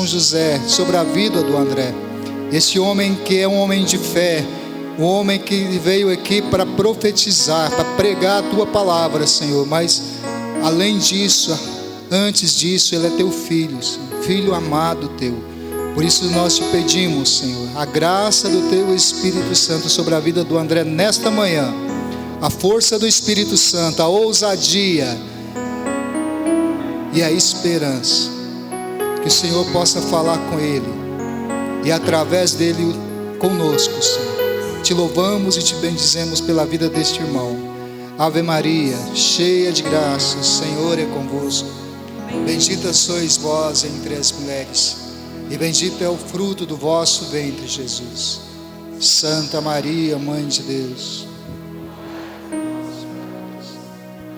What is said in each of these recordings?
São José sobre a vida do André. Esse homem que é um homem de fé, um homem que veio aqui para profetizar, para pregar a tua palavra, Senhor. Mas além disso, antes disso, ele é teu filho, Senhor, filho amado teu. Por isso nós te pedimos, Senhor, a graça do teu Espírito Santo sobre a vida do André nesta manhã, a força do Espírito Santo, a ousadia e a esperança, que o Senhor possa falar com ele e através dele conosco, Senhor. Te louvamos e te bendizemos pela vida deste irmão. Ave Maria, cheia de graça, o Senhor é convosco. Bendita sois vós entre as mulheres, e bendito é o fruto do vosso ventre, Jesus. Santa Maria, Mãe de Deus,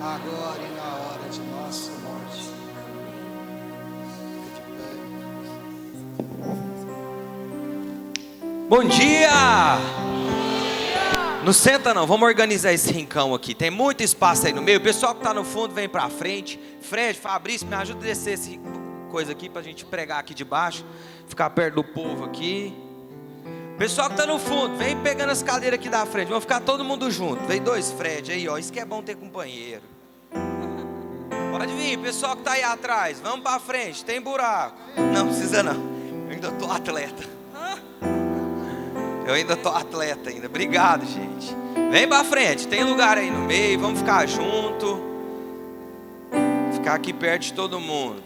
agora e na hora de nossa morte. Bom dia! Não senta não, vamos organizar esse rincão aqui. Tem muito espaço aí no meio. O pessoal que está no fundo vem para frente. Fred, Fabrício, me ajuda a descer esse coisa aqui para a gente pregar aqui de baixo, ficar perto do povo aqui. Pessoal que está no fundo, vem pegando as cadeiras aqui da frente. Vamos ficar todo mundo junto. Vem dois Fred aí, ó. Isso que é bom ter companheiro. Pode vir, pessoal que está aí atrás. Vamos para frente, tem buraco. Não precisa não, eu ainda estou atleta. Eu ainda estou atleta ainda. Obrigado, gente. Vem para frente, tem lugar aí no meio. Vamos ficar junto. Ficar aqui perto de todo mundo.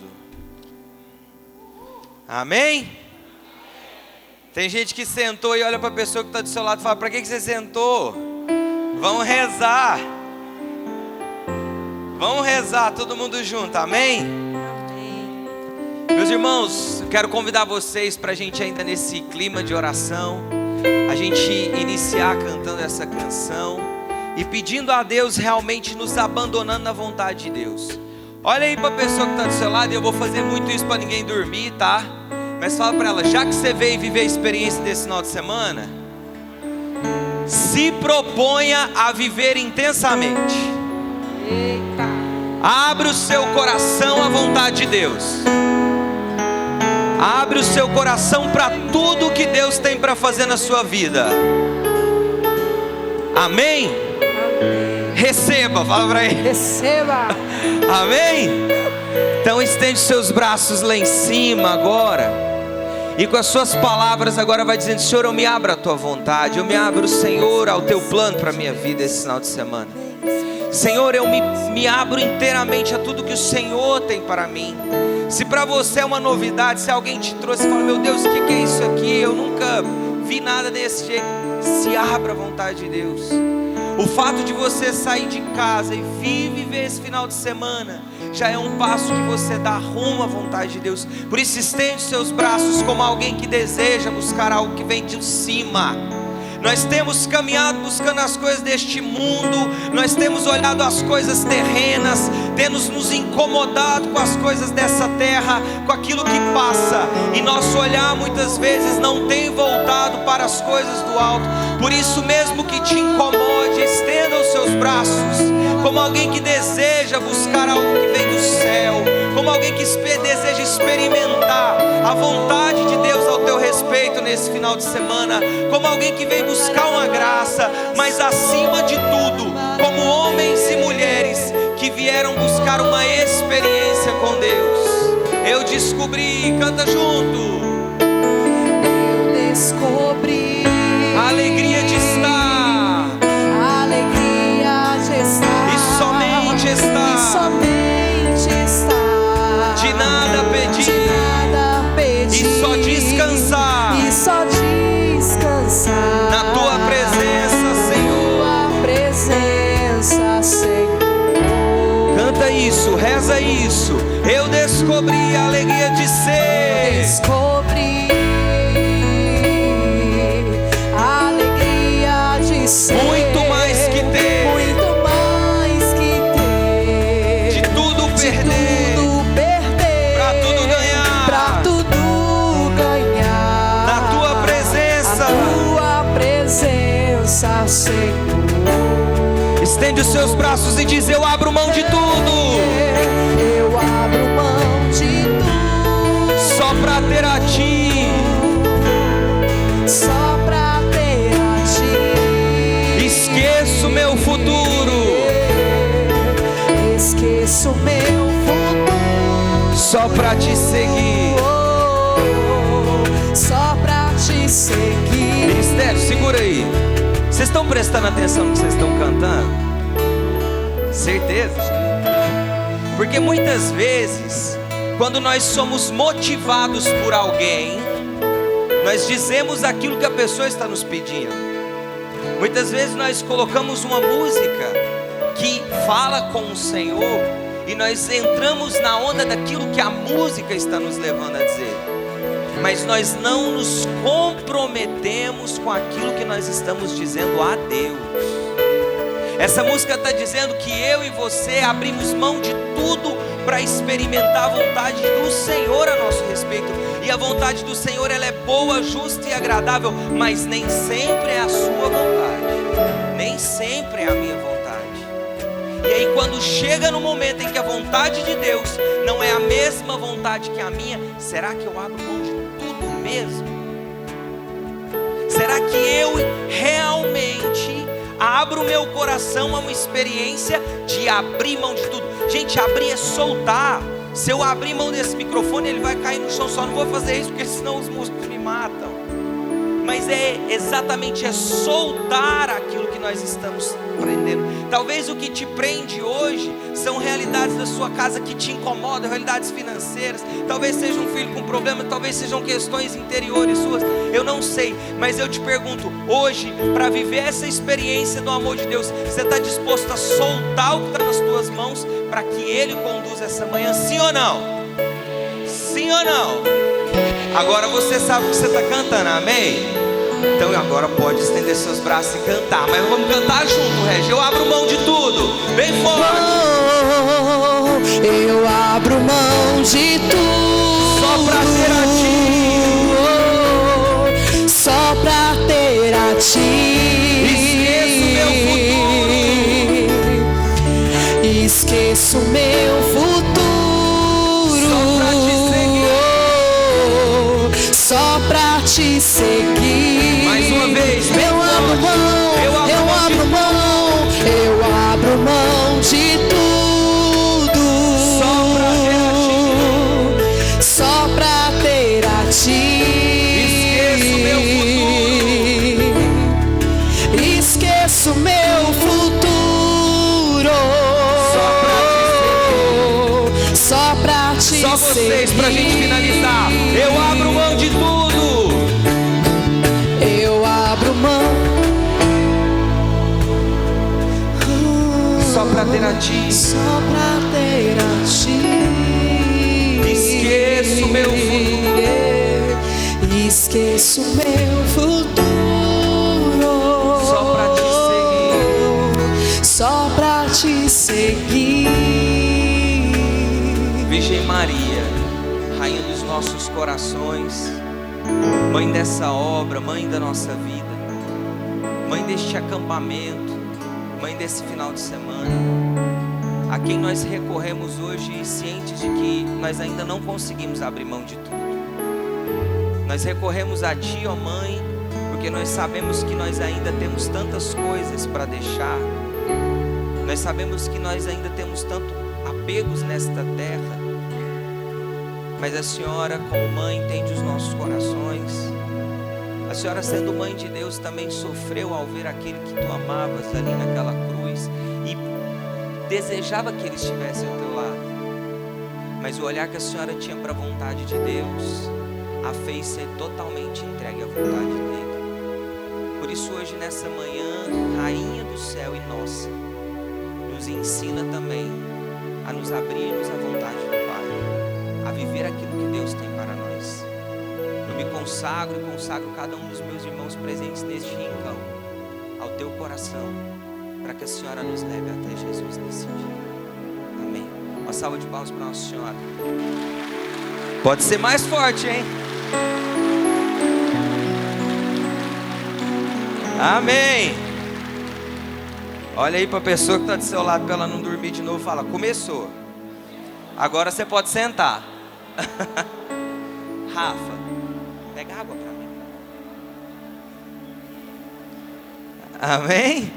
Amém? Tem gente que sentou e olha para a pessoa que está do seu lado e fala: para que você sentou? Vamos rezar. Vamos rezar todo mundo junto, amém? Meus irmãos, eu quero convidar vocês para a gente ainda nesse clima de oração, a gente iniciar cantando essa canção e pedindo a Deus realmente nos abandonando na vontade de Deus. Olha aí para a pessoa que está do seu lado, e eu vou fazer muito isso para ninguém dormir, tá? Mas fala para ela: já que você veio viver a experiência desse final de semana, se proponha a viver intensamente. Eita. Abre o seu coração à vontade de Deus. Abre o seu coração para tudo que Deus tem para fazer na sua vida. Amém? Amém. Receba, fala para ele. Receba. Amém? Então estende seus braços lá em cima agora, e com as suas palavras agora vai dizendo: Senhor, eu me abro à tua vontade. Eu me abro, Senhor, ao teu plano para a minha vida esse final de semana. Senhor, eu me abro inteiramente a tudo que o Senhor tem para mim. Se para você é uma novidade, se alguém te trouxe e fala: meu Deus, o que é isso aqui? Eu nunca vi nada desse jeito. Se abra à vontade de Deus. O fato de você sair de casa e vir viver esse final de semana já é um passo que você dá rumo à vontade de Deus. Por isso estende seus braços como alguém que deseja buscar algo que vem de cima. Nós temos caminhado buscando as coisas deste mundo, nós temos olhado as coisas terrenas, temos nos incomodado com as coisas dessa terra, com aquilo que passa, e nosso olhar muitas vezes não tem voltado para as coisas do alto. Por isso, mesmo que te incomode, estenda os seus braços como alguém que deseja buscar algo que vem do céu, como alguém que deseja experimentar a vontade de Deus ao teu respeito nesse final de semana, como alguém que vem buscar uma graça, mas acima de tudo, como homens e mulheres que vieram buscar uma experiência com Deus. Eu descobri, canta junto. Eu descobri A alegria de estar, a alegria de estar, e somente estar, e somente estar, de nada pedir, de nada pedir, e só descansar, e só descansar na tua presença, Senhor. tua presença, Senhor. Canta isso, reza isso. Eu descobri a alegria de ser. Descobri a alegria de ser Muito mais que ter, muito mais que ter, de tudo perder, tudo perder, pra tudo ganhar, pra tudo ganhar, na tua presença, a tua presença, Senhor. Estende os seus braços e diz: eu abro mão de tudo, Eu abro mão de tudo, só pra ter a a ti. Só pra ter a ti. Esqueço meu futuro. Esqueço meu futuro. Só pra te seguir. Só pra te seguir. Ministério, segura aí. Vocês estão prestando atenção no que vocês estão cantando? Certeza? Porque muitas vezes, quando nós somos motivados por alguém, nós dizemos aquilo que a pessoa está nos pedindo. Muitas vezes nós colocamos uma música que fala com o Senhor e nós entramos na onda daquilo que a música está nos levando a dizer, mas nós não nos comprometemos com aquilo que nós estamos dizendo a Deus. Essa música está dizendo que eu e você abrimos mão de tudo para experimentar a vontade do Senhor a nosso respeito. E a vontade do Senhor, ela é boa, justa e agradável, mas nem sempre é a sua vontade, nem sempre é a minha vontade. E aí quando chega no momento em que a vontade de Deus não é a mesma vontade que a minha, será que eu abro mão de tudo mesmo? Será que eu realmente abro meu coração a uma experiência de abrir mão de tudo? Gente, abrir é soltar. Se eu abrir mão desse microfone, ele vai cair no chão. Só não vou fazer isso porque senão os músicos me matam. Mas é exatamente soltar aquilo que nós estamos aprendendo. Talvez o que te prende hoje são realidades da sua casa que te incomodam, realidades financeiras. Talvez seja um filho com problema, talvez sejam questões interiores suas. Eu não sei, mas eu te pergunto, hoje, para viver essa experiência do amor de Deus, você está disposto a soltar o que está nas tuas mãos para que Ele conduza essa manhã? Sim ou não? Sim ou não? Agora você sabe o que você está cantando, amém? Então agora pode estender seus braços e cantar. Mas vamos cantar junto, Regi. Eu abro mão de tudo, bem forte. Eu abro mão de tudo. Só pra ter a ti. Só pra ter a ti. Esqueço meu futuro. Esqueço meu futuro. Só pra te seguir. Só pra te seguir. Mais uma vez, bem eu abro forte. mão. Eu abro mão. Eu abro mão de tudo. Só pra ter a ti. Esqueço meu futuro. Esqueço meu futuro. Só pra te seguir. Só vocês pra gente finalizar. Eu abro mão de tudo. Eu abro mão. Só pra ter a ti. Só pra ter a ti. Esqueço meu futuro. Esqueço meu futuro. Só pra te seguir. Só pra te seguir. Virgem Maria, Rainha dos nossos corações, Mãe dessa obra, Mãe da nossa vida, Mãe deste acampamento, Mãe desse final de semana, a quem nós recorremos hoje, cientes de que nós ainda não conseguimos abrir mão de tudo. Nós recorremos a Ti, ó Mãe, porque nós sabemos que nós ainda temos tantas coisas para deixar. Nós sabemos que nós ainda temos tanto apegos nesta terra, mas a Senhora, como Mãe, entende os nossos corações. A Senhora, sendo Mãe de Deus, também sofreu ao ver aquele que Tu amavas ali naquela cruz e desejava que Ele estivesse ao Teu lado, mas o olhar que a Senhora tinha para a vontade de Deus a fez ser totalmente entregue à vontade dEle. Por isso hoje, nessa manhã, Rainha do céu e nossa, nos ensina também a nos abrirmos à vontade do Pai, a viver aquilo que Deus tem para nós. Eu me consagro e consagro cada um dos meus irmãos presentes neste rincão ao Teu coração, para que a Senhora nos leve até Jesus nesse dia. Amém. Uma salva de palmas para Nossa Senhora. Pode ser mais forte, hein? Amém. Olha aí para a pessoa que está do seu lado, para ela não dormir de novo. Fala, começou. Agora você pode sentar. Rafa. Pega água para mim. Amém?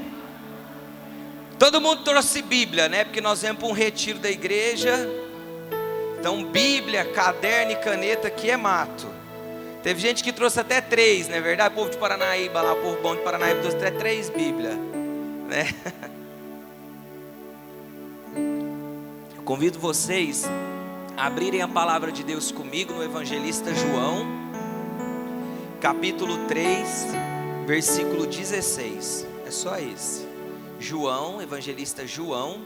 Todo mundo trouxe Bíblia, né? Porque nós viemos para um retiro da igreja. Então Bíblia, caderno e caneta aqui é mato. Teve gente que trouxe até 3, não é verdade? O povo de Paranaíba lá, o povo bom de Paranaíba trouxe até 3 Bíblias, né? Eu convido vocês a abrirem a palavra de Deus comigo no Evangelista João, capítulo 3, versículo 16. É só esse. João, Evangelista João,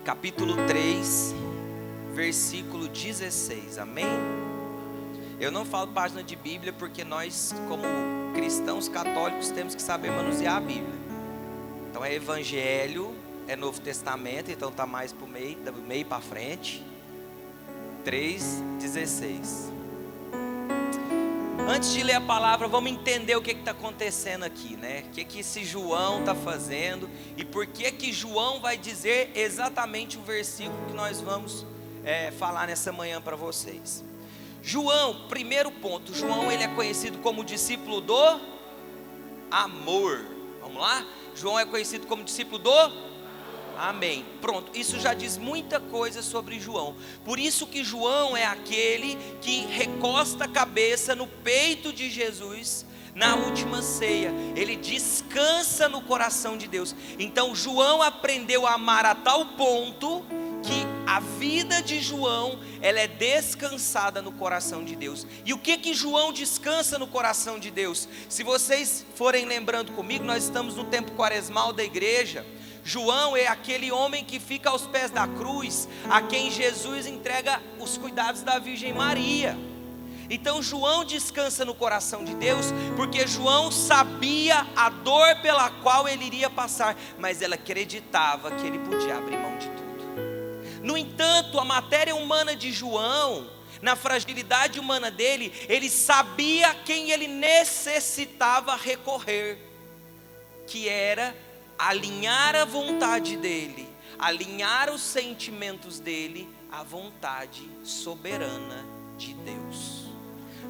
capítulo 3, versículo 16. Amém? Eu não falo página de Bíblia porque nós, como cristãos católicos, temos que saber manusear a Bíblia. Então é Evangelho, é Novo Testamento, então está mais para o meio, do meio para frente. 3:16. Antes de ler a palavra, vamos entender o que está acontecendo aqui, né? O que esse João está fazendo e por que João vai dizer exatamente o versículo que nós vamos falar nessa manhã para vocês. João, primeiro ponto, João ele é conhecido como discípulo do amor. Vamos lá? João é conhecido como discípulo do amém. Pronto, isso já diz muita coisa sobre João. Por isso que João é aquele que recosta a cabeça no peito de Jesus na última ceia. Ele descansa no coração de Deus. Então João aprendeu a amar a tal ponto que a vida de João, ela é descansada no coração de Deus. E o que João descansa no coração de Deus? Se vocês forem lembrando comigo, nós estamos no tempo quaresmal da igreja. João é aquele homem que fica aos pés da cruz, a quem Jesus entrega os cuidados da Virgem Maria. Então João descansa no coração de Deus, porque João sabia a dor pela qual ele iria passar, mas ele acreditava que ele podia abrir mão de tudo. No entanto, a matéria humana de João, na fragilidade humana dele, ele sabia quem ele necessitava recorrer, que era alinhar a vontade dele, alinhar os sentimentos dele à vontade soberana de Deus.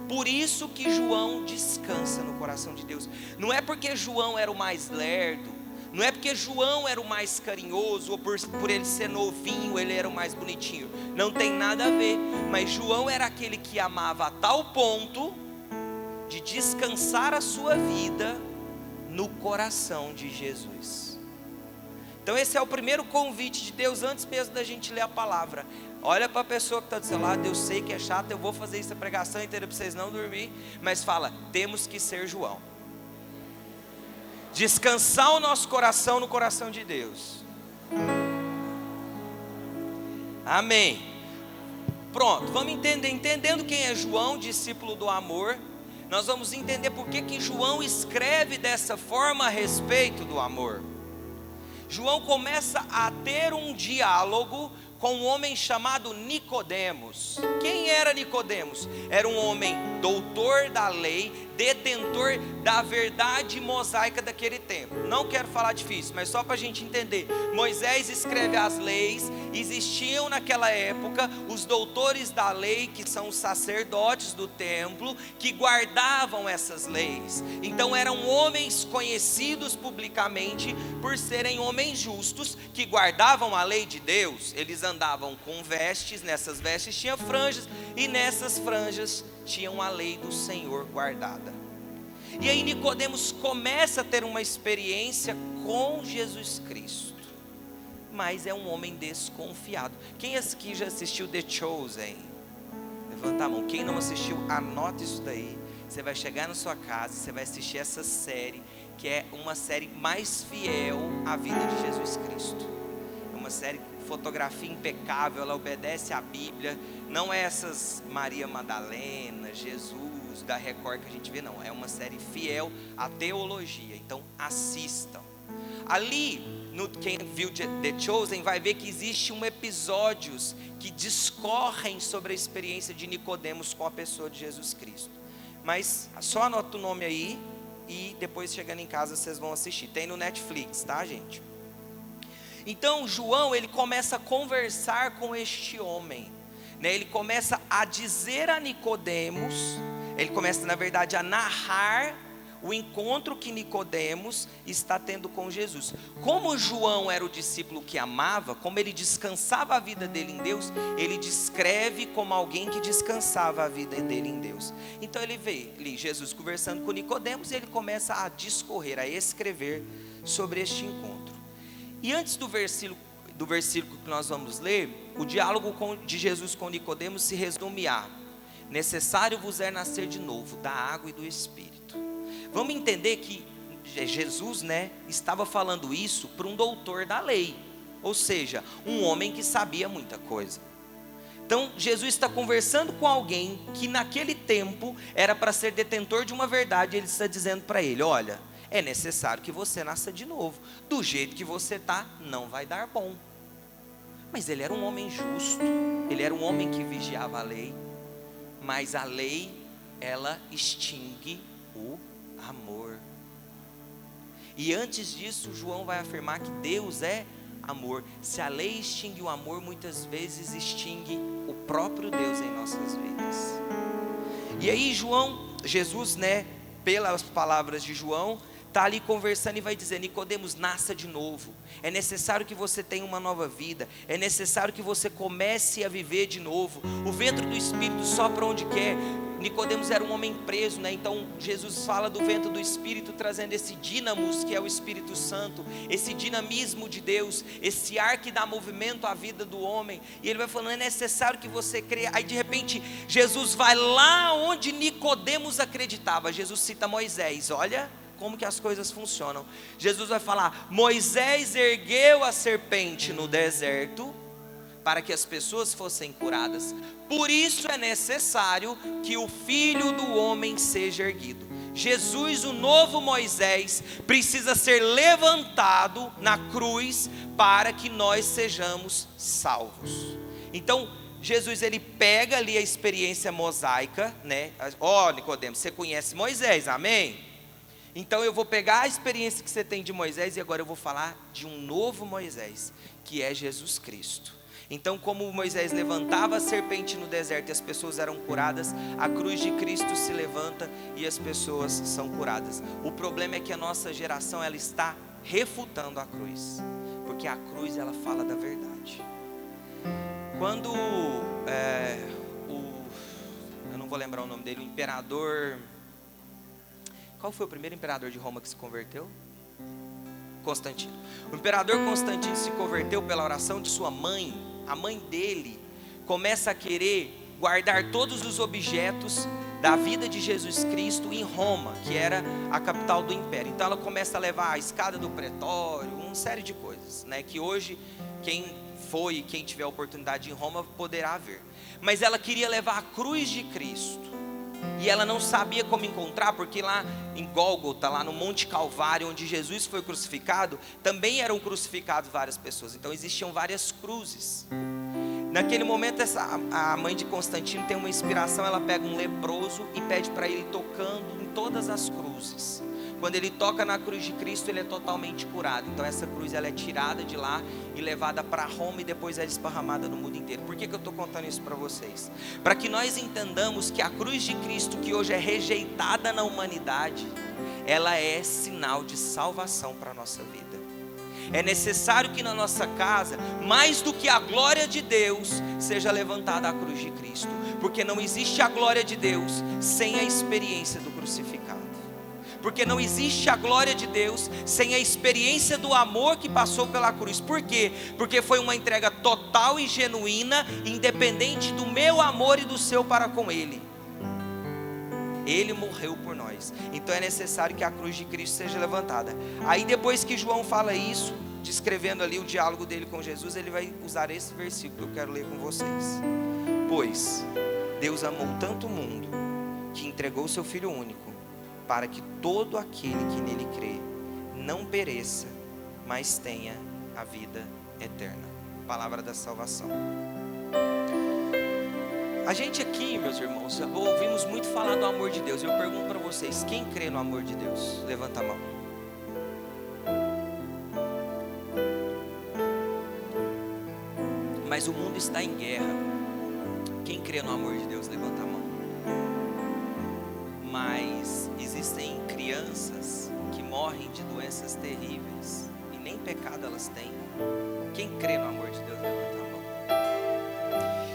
Por isso que João descansa no coração de Deus. Não é porque João era o mais lerdo, não é porque João era o mais carinhoso, ou por ele ser novinho, ele era o mais bonitinho. Não tem nada a ver. Mas João era aquele que amava a tal ponto de descansar a sua vida no coração de Jesus. Então esse é o primeiro convite de Deus, antes mesmo da gente ler a palavra. Olha para a pessoa que está do seu lado: eu sei que é chato, eu vou fazer essa pregação inteira para vocês não dormir, mas fala, temos que ser João. Descansar o nosso coração no coração de Deus. Amém. Pronto, vamos entender. Entendendo quem é João, discípulo do amor, nós vamos entender por que João escreve dessa forma a respeito do amor. João começa a ter um diálogo com um homem chamado Nicodemos. Quem era Nicodemos? Era um homem doutor da lei, detentor da verdade mosaica daquele tempo. Não quero falar difícil, mas só para a gente entender. Moisés escreve as leis. Existiam naquela época os doutores da lei, que são os sacerdotes do templo, que guardavam essas leis. Então eram homens conhecidos publicamente por serem homens justos, que guardavam a lei de Deus. Eles andavam com vestes, nessas vestes tinha franjas, e nessas franjas tinham a lei do Senhor guardada. E aí Nicodemos começa a ter uma experiência com Jesus Cristo, mas é um homem desconfiado. Quem aqui já assistiu The Chosen? Levanta a mão. Quem não assistiu, anota isso daí. Você vai chegar na sua casa, você vai assistir essa série, que é uma série mais fiel à vida de Jesus Cristo. É uma série com fotografia impecável, ela obedece à Bíblia. Não é essas Maria Madalena, Jesus, da Record que a gente vê, não. É uma série fiel à teologia. Então assistam. Ali, quem viu The Chosen vai ver que existe episódios que discorrem sobre a experiência de Nicodemos com a pessoa de Jesus Cristo. Mas só anota o nome aí e depois chegando em casa vocês vão assistir. Tem no Netflix, tá, gente? Então João, ele começa a conversar com este homem, né? Ele começa a dizer a Nicodemos ele começa, na verdade, a narrar o encontro que Nicodemos está tendo com Jesus. Como João era o discípulo que amava, como ele descansava a vida dele em Deus, ele descreve como alguém que descansava a vida dele em Deus. Então ele vê ali Jesus conversando com Nicodemos, e ele começa a discorrer, a escrever sobre este encontro. E antes do versículo que nós vamos ler, o diálogo de Jesus com Nicodemos se resume a: necessário vos é nascer de novo, da água e do Espírito. Vamos entender que Jesus, estava falando isso para um doutor da lei, ou seja, um homem que sabia muita coisa. Então Jesus está conversando com alguém que naquele tempo era para ser detentor de uma verdade. Ele está dizendo para ele: olha, é necessário que você nasça de novo, do jeito que você está não vai dar bom. Mas ele era um homem justo, ele era um homem que vigiava a lei, mas a lei, ela extingue o amor. E antes disso, João vai afirmar que Deus é amor. Se a lei extingue o amor, muitas vezes extingue o próprio Deus em nossas vidas. E aí Jesus, pelas palavras de João, está ali conversando e vai dizer: Nicodemos, nasça de novo. É necessário que você tenha uma nova vida. É necessário que você comece a viver de novo. O vento do Espírito sopra onde quer. Nicodemos era um homem preso, Então Jesus fala do vento do Espírito, trazendo esse dínamos que é o Espírito Santo, esse dinamismo de Deus, esse ar que dá movimento à vida do homem. E ele vai falando: é necessário que você creia. Aí de repente Jesus vai lá onde Nicodemos acreditava. Jesus cita Moisés. Olha como que as coisas funcionam. Jesus vai falar: Moisés ergueu a serpente no deserto para que as pessoas fossem curadas. Por isso é necessário que o Filho do Homem seja erguido. Jesus, o novo Moisés, precisa ser levantado na cruz para que nós sejamos salvos. Então Jesus, ele pega ali a experiência mosaica, Nicodemos, você conhece Moisés, amém? Então eu vou pegar a experiência que você tem de Moisés e agora eu vou falar de um novo Moisés, que é Jesus Cristo. Então, como Moisés levantava a serpente no deserto e as pessoas eram curadas, a cruz de Cristo se levanta e as pessoas são curadas. O problema é que a nossa geração, ela está refutando a cruz, porque a cruz, ela fala da verdade. Quando eu não vou lembrar o nome dele, o imperador... Qual foi o primeiro imperador de Roma que se converteu? Constantino. O imperador Constantino se converteu pela oração de sua mãe. A mãe dele começa a querer guardar todos os objetos da vida de Jesus Cristo em Roma, que era a capital do império. Então ela começa a levar a escada do pretório, uma série de coisas, que hoje quem tiver a oportunidade em Roma poderá ver. Mas ela queria levar a cruz de Cristo. E ela não sabia como encontrar, porque lá em Gólgota, lá no Monte Calvário, onde Jesus foi crucificado, também eram crucificados várias pessoas. Então existiam várias cruzes. Naquele momento, a mãe de Constantino tem uma inspiração. Ela pega um leproso e pede para ele ir tocando em todas as cruzes. Quando ele toca na cruz de Cristo, ele é totalmente curado. Então essa cruz, ela é tirada de lá e levada para Roma, e depois é esparramada no mundo inteiro. Por que eu estou contando isso para vocês? Para que nós entendamos que a cruz de Cristo, que hoje é rejeitada na humanidade, ela é sinal de salvação para a nossa vida. É necessário que na nossa casa, mais do que a glória de Deus, seja levantada a cruz de Cristo, porque não existe a glória de Deus sem a experiência do crucificado. Porque não existe a glória de Deus sem a experiência do amor que passou pela cruz. Por quê? Porque foi uma entrega total e genuína, independente do meu amor e do seu para com Ele. Ele morreu por nós. Então é necessário que a cruz de Cristo seja levantada. Aí depois que João fala isso, descrevendo ali o diálogo dele com Jesus, ele vai usar esse versículo que eu quero ler com vocês. Pois Deus amou tanto o mundo, que entregou o seu Filho único, para que todo aquele que nele crê não pereça, mas tenha a vida eterna. Palavra da salvação. A gente aqui, meus irmãos, ouvimos muito falar do amor de Deus. Eu pergunto para vocês, quem crê no amor de Deus? Levanta a mão. Mas o mundo está em guerra. Quem crê no amor de Deus? Levanta a mão. crianças que morrem de doenças terríveis e nem pecado elas têm. Quem crê no amor de Deus, levanta a mão.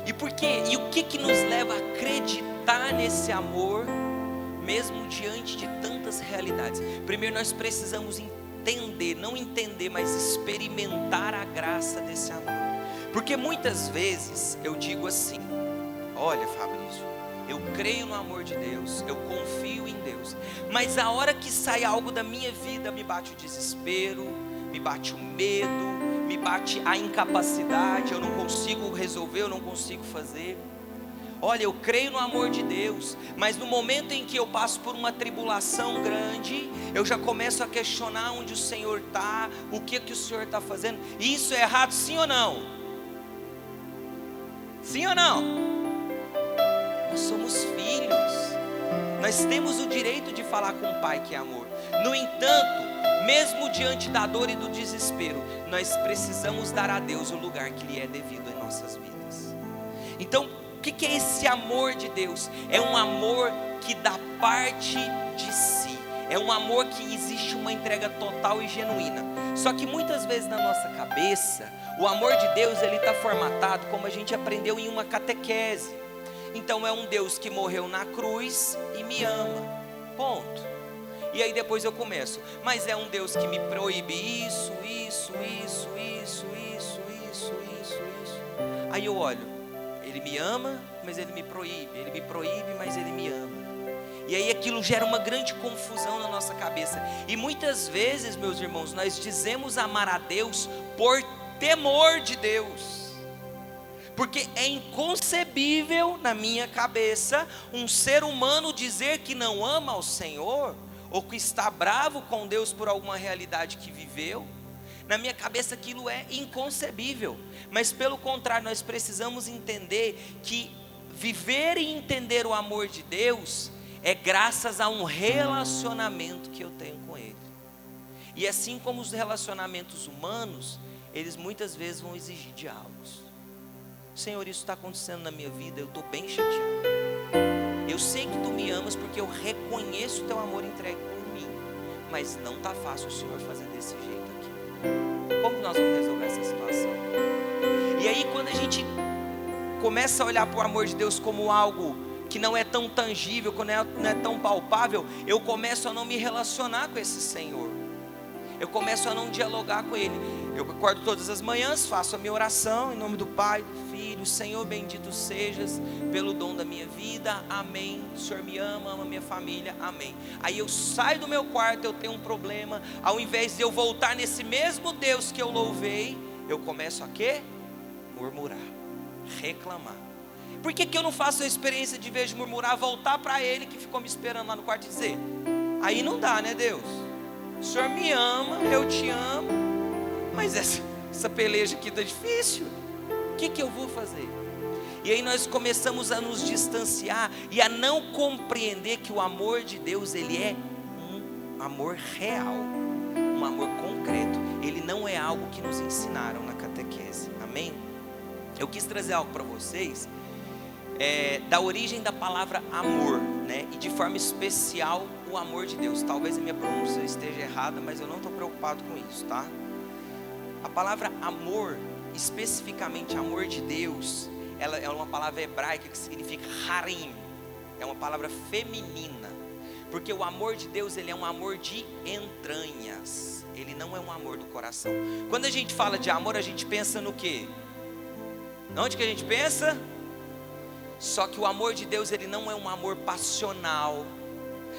E por quê? E o que nos leva a acreditar nesse amor, mesmo diante de tantas realidades? Primeiro nós precisamos entender, não entender, mas experimentar a graça desse amor. Porque muitas vezes eu digo assim: olha, Fabrício, eu creio no amor de Deus, eu confio em Deus, mas a hora que sai algo da minha vida, me bate o desespero, me bate o medo, me bate a incapacidade, eu não consigo resolver, eu não consigo fazer. Olha, eu creio no amor de Deus, mas no momento em que eu passo por uma tribulação grande, eu já começo a questionar onde o Senhor está, o que o Senhor está fazendo. E isso é errado, sim ou não? Sim ou não? Nós somos filhos, nós temos o direito de falar com o Pai que é amor. No entanto, mesmo diante da dor e do desespero, nós precisamos dar a Deus o lugar que lhe é devido em nossas vidas. Então, o que é esse amor de Deus? É um amor que dá parte de si, é um amor que existe uma entrega total e genuína. Só que muitas vezes na nossa cabeça, o amor de Deus ele está formatado como a gente aprendeu em uma catequese. Então é um Deus que morreu na cruz e me ama, ponto. E aí depois eu começo, mas é um Deus que me proíbe isso. Aí eu olho, Ele me ama, mas Ele me proíbe, mas Ele me ama. E aí aquilo gera uma grande confusão na nossa cabeça. E muitas vezes, meus irmãos, nós dizemos amar a Deus por temor de Deus. Porque é inconcebível na minha cabeça um ser humano dizer que não ama ao Senhor, ou que está bravo com Deus por alguma realidade que viveu. Na minha cabeça aquilo é inconcebível. Mas pelo contrário, nós precisamos entender que viver e entender o amor de Deus é graças a um relacionamento que eu tenho com Ele. E assim como os relacionamentos humanos, eles muitas vezes vão exigir diálogos. Senhor, isso está acontecendo na minha vida, eu estou bem chateado. Eu sei que Tu me amas porque eu reconheço o Teu amor entregue por mim. Mas não está fácil o Senhor fazer desse jeito aqui. Como nós vamos resolver essa situação? E aí quando a gente começa a olhar para o amor de Deus como algo que não é tão tangível, que não é tão palpável, eu começo a não me relacionar com esse Senhor. Eu começo a não dialogar com Ele. Eu acordo todas as manhãs, faço a minha oração em nome do Pai, do Filho. Senhor, bendito sejas pelo dom da minha vida, amém. O Senhor me ama, ama minha família, amém. Aí eu saio do meu quarto, eu tenho um problema. Ao invés de eu voltar nesse mesmo Deus que eu louvei, eu começo a quê? Murmurar, reclamar. Por que eu não faço a experiência de, em vez de murmurar, voltar para Ele que ficou me esperando lá no quarto e dizer: aí não dá, né, Deus? O Senhor me ama, eu te amo, mas essa peleja aqui está difícil. O que eu vou fazer? E aí nós começamos a nos distanciar e a não compreender que o amor de Deus, ele é um amor real, um amor concreto. Ele não é algo que nos ensinaram na catequese, amém? Eu quis trazer algo para vocês, da origem da palavra amor, né? E de forma especial o amor de Deus. Talvez a minha pronúncia esteja errada, mas eu não estou preocupado com isso, tá? A palavra amor, especificamente amor de Deus, ela é uma palavra hebraica que significa harim. É uma palavra feminina, porque o amor de Deus, ele é um amor de entranhas. Ele não é um amor do coração. Quando a gente fala de amor, a gente pensa no quê? Onde que a gente pensa? Só que o amor de Deus, ele não é um amor passional.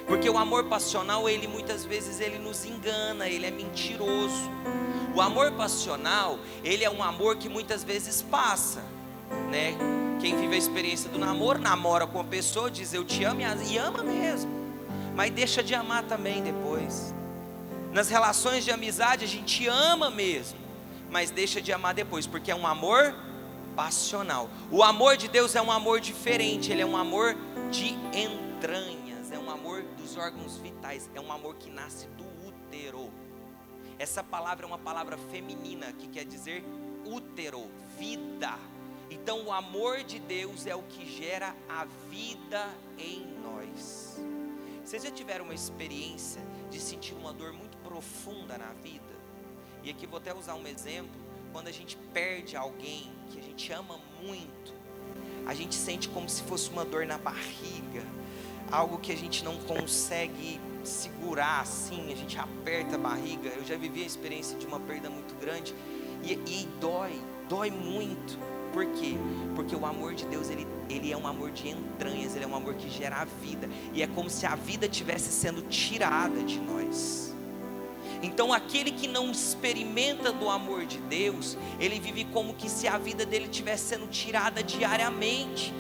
Porque o amor passional, ele muitas vezes ele nos engana, ele é mentiroso. O amor passional, ele é um amor que muitas vezes passa, né? Quem vive a experiência do namoro, namora com a pessoa, diz eu te amo e ama mesmo, mas deixa de amar também depois. Nas relações de amizade a gente ama mesmo, mas deixa de amar depois, porque é um amor passional. O amor de Deus é um amor diferente, ele é um amor de entranhas, é um amor dos órgãos vitais, é um amor que nasce do útero. Essa palavra é uma palavra feminina que quer dizer útero, vida. Então o amor de Deus é o que gera a vida em nós. Vocês já tiveram uma experiência de sentir uma dor muito profunda na vida? E aqui vou até usar um exemplo. Quando a gente perde alguém que a gente ama muito, a gente sente como se fosse uma dor na barriga, algo que a gente não consegue segurar assim, a gente aperta a barriga. Eu já vivi a experiência de uma perda muito grande e dói muito. Por quê? Porque o amor de Deus, ele é um amor de entranhas, ele é um amor que gera a vida, e é como se a vida estivesse sendo tirada de nós. Então aquele que não experimenta do amor de Deus, ele vive como que se a vida dele estivesse sendo tirada diariamente.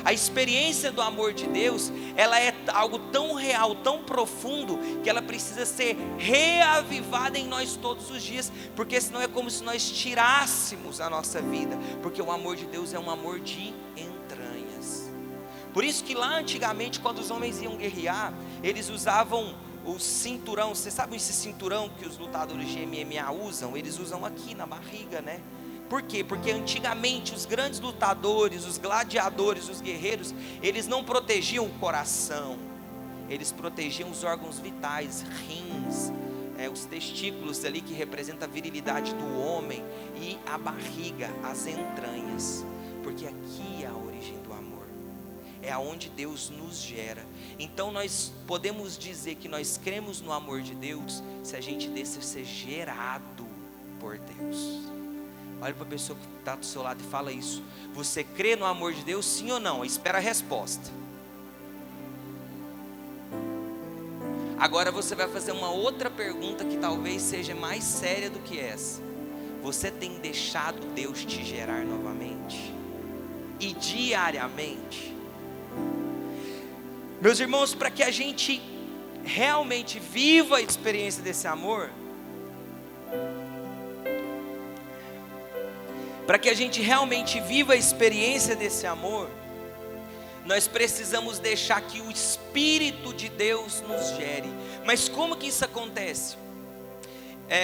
A experiência do amor de Deus, ela é algo tão real, tão profundo, que ela precisa ser reavivada em nós todos os dias, porque senão é como se nós tirássemos a nossa vida, porque o amor de Deus é um amor de entranhas. Por isso que lá antigamente, quando os homens iam guerrear, eles usavam o cinturão. Vocês sabem esse cinturão que os lutadores de MMA usam? Eles usam aqui na barriga, né? Por quê? Porque antigamente os grandes lutadores, os gladiadores, os guerreiros, eles não protegiam o coração, eles protegiam os órgãos vitais, rins, os testículos ali que representam a virilidade do homem, e a barriga, as entranhas, porque aqui é a origem do amor, é aonde Deus nos gera. Então nós podemos dizer que nós cremos no amor de Deus se a gente deixa ser gerado por Deus. Olha para a pessoa que está do seu lado e fala isso. Você crê no amor de Deus, sim ou não? Espera a resposta. Agora você vai fazer uma outra pergunta que talvez seja mais séria do que essa. Você tem deixado Deus te gerar novamente? E diariamente? Meus irmãos, para que a gente realmente viva a experiência desse amor, para que a gente realmente viva a experiência desse amor, nós precisamos deixar que o Espírito de Deus nos gere. Mas como que isso acontece?